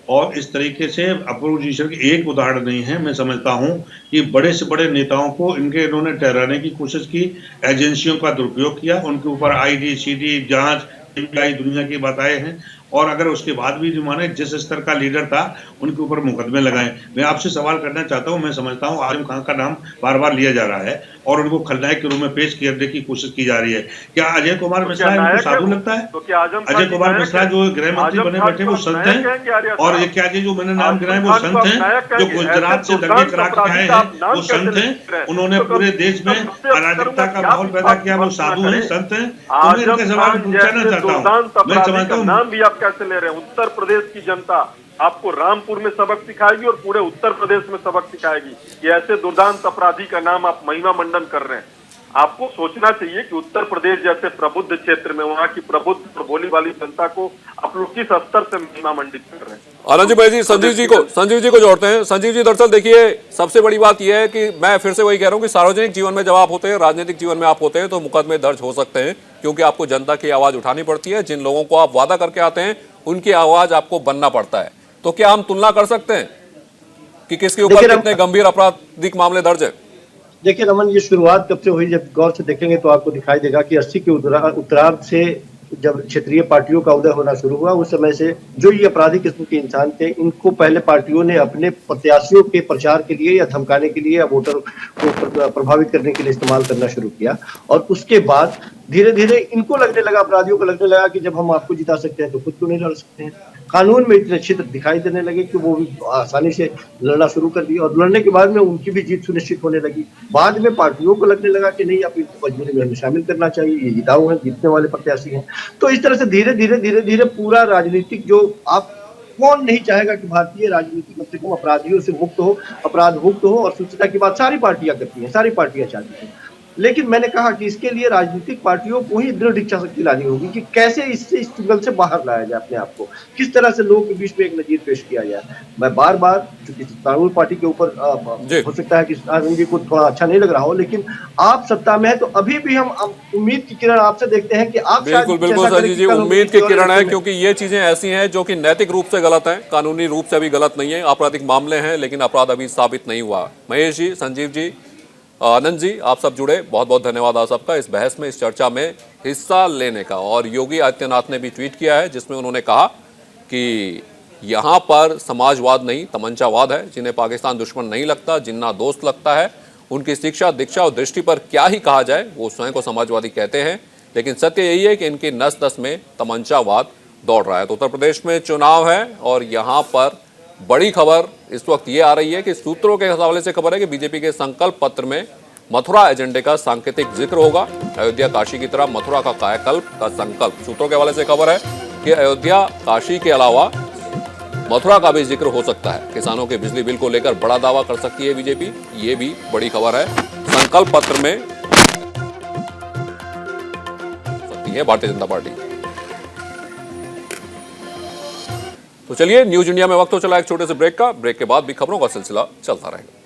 और इस तरीके से अपोजिशन की एक उदाहरण नहीं है। मैं समझता हूं कि बड़े से बड़े नेताओं को इन्होंने ठहराने की कोशिश की, एजेंसियों का दुरुपयोग किया, उनके ऊपर ईडी, सीडी जांच, दुनिया की बताए हैं और अगर उसके बाद भी जो माने जिस स्तर का लीडर था उनके ऊपर मुकदमे लगाए। मैं आपसे सवाल करना चाहता हूं, मैं समझता हूं आजम खान का नाम बार बार लिया जा रहा है और उनको खलनायक के रूप में पेश करने की कोशिश की जा रही है। क्या अजय कुमार मिश्रा उनको साधु लगता है? अजय कुमार मिश्रा जो गृह मंत्री बने बैठे वो संत हैं? और ये क्या जो मैंने नाम गिनाए वो संत हैं? जो गुजरात से दंगे करा के आए हैं वो संत हैं? उन्होंने पूरे देश में अराजकता का माहौल पैदा किया, वो साधु हैं, संत हैं? तो मैं इनका सवाल पूछना चाहता हूँ। मैं समझता हूँ नाम भी आप कैसे ले रहे हैं? उत्तर प्रदेश की जनता आपको रामपुर में सबक सिखाएगी और पूरे उत्तर प्रदेश में सबक सिखाएगी कि ऐसे दुर्दांत अपराधी का नाम आप महिमा मंडन कर रहे हैं। आपको सोचना चाहिए कि उत्तर प्रदेश जैसे प्रबुद्ध क्षेत्र में वहां की प्रबुद्ध और बोली वाली जनता को आप लोग किस स्तर से महिमा मंडित कर रहे हैं। आनंद जी, भाई जी, संजीव जी को जोड़ते हैं। संजीव जी, दरअसल देखिए, सबसे बड़ी बात यह है कि मैं फिर से वही कह रहा हूं कि सार्वजनिक जीवन में जब आप होते हैं, राजनीतिक जीवन में आप होते हैं, तो मुकदमे दर्ज हो सकते हैं, क्योंकि आपको जनता की आवाज उठानी पड़ती है। जिन लोगों को आप वादा करके आते हैं उनकी आवाज आपको बनना पड़ता है। तो क्या हम तुलना कर सकते हैं कि किसके ऊपर कितने गंभीर आपराधिक मामले दर्ज है? देखिए रमन, ये शुरुआत कब से हुई, जब गौर से देखेंगे तो आपको दिखाई देगा कि 80 के उत्तरार्ध से जब क्षेत्रीय पार्टियों का उदय होना शुरू हुआ, उस समय से जो ये अपराधी किस्म के इंसान थे, इनको पहले पार्टियों ने अपने प्रत्याशियों के प्रचार के लिए या धमकाने के लिए या वोटर को प्रभावित करने के लिए इस्तेमाल करना शुरू किया। और उसके बाद धीरे धीरे इनको लगने लगा, अपराधियों को लगने लगा कि जब हम आपको जिता सकते हैं तो खुद क्यों नहीं लड़ सकते हैं। कानून में इतने छिद्र दिखाई देने लगे कि वो भी आसानी से लड़ना शुरू कर दिया, और लड़ने के बाद में उनकी भी जीत सुनिश्चित होने लगी। बाद में पार्टियों को लगने लगा कि नहीं, अब इनको मजबूरी में हमें शामिल करना चाहिए, ये जिताऊ हैं, जीतने वाले प्रत्याशी हैं। तो इस तरह से धीरे धीरे पूरा राजनीतिक, जो आप कौन नहीं चाहेगा कि भारतीय राजनीति कम से कम अपराधियों से मुक्त हो, अपराध मुक्त हो, और सुचिता की बात सारी पार्टियां करती हैं, सारी पार्टियां चाहती हैं। लेकिन मैंने कहा कि इसके लिए राजनीतिक पार्टियों को ही दृढ़ इच्छा शक्ति लानी होगी कि कैसे इससे, इस चुंगल से बाहर लाया जाए अपने आप को, किस तरह से लोगों के बीच में एक नजीर पेश किया जाए। मैं बार बार, चूंकि सत्तारूढ़ पार्टी के ऊपर हो सकता है कि आनंद जी को थोड़ा अच्छा नहीं लग रहा हो, लेकिन आप सत्ता में है तो अभी भी हम उम्मीद की किरण आपसे देखते हैं कि आप बिल्कुल बिल्कुल संजीव जी, उम्मीद की किरण है, क्योंकि ये चीजें ऐसी हैं जो कि नैतिक रूप से गलत हैं, कानूनी रूप से भी गलत नहीं है, आपराधिक मामले हैं, लेकिन अपराध अभी साबित नहीं हुआ। महेश जी, संजीव जी, आनंद जी, आप सब जुड़े, बहुत बहुत धन्यवाद आप सबका इस बहस में, इस चर्चा में हिस्सा लेने का। और योगी आदित्यनाथ ने भी ट्वीट किया है जिसमें उन्होंने कहा कि यहाँ पर समाजवाद नहीं तमंचावाद है, जिन्हें पाकिस्तान दुश्मन नहीं लगता, जिन्ना दोस्त लगता है, उनकी शिक्षा, दीक्षा और दृष्टि पर क्या ही कहा जाए, वो स्वयं को समाजवादी कहते हैं, लेकिन सत्य यही है कि इनकी नस नस में तमंचावाद दौड़ रहा है। तो उत्तर प्रदेश में चुनाव है और यहाँ पर बड़ी खबर इस वक्त ये आ रही है कि सूत्रों के हवाले से खबर है कि बीजेपी के संकल्प पत्र में मथुरा एजेंडे का सांकेतिक जिक्र होगा। अयोध्या काशी की तरह मथुरा का कायाकल्प का संकल्प, सूत्रों के हवाले से खबर है कि अयोध्या काशी के अलावा मथुरा का भी जिक्र हो सकता है। किसानों के बिजली बिल को लेकर बड़ा दावा कर सकती है बीजेपी, ये भी बड़ी खबर है। संकल्प पत्र में सकती है भारतीय जनता पार्टी। तो चलिए, न्यूज इंडिया में वक्त हो चला एक छोटे से ब्रेक का। ब्रेक के बाद भी खबरों का सिलसिला चलता रहेगा।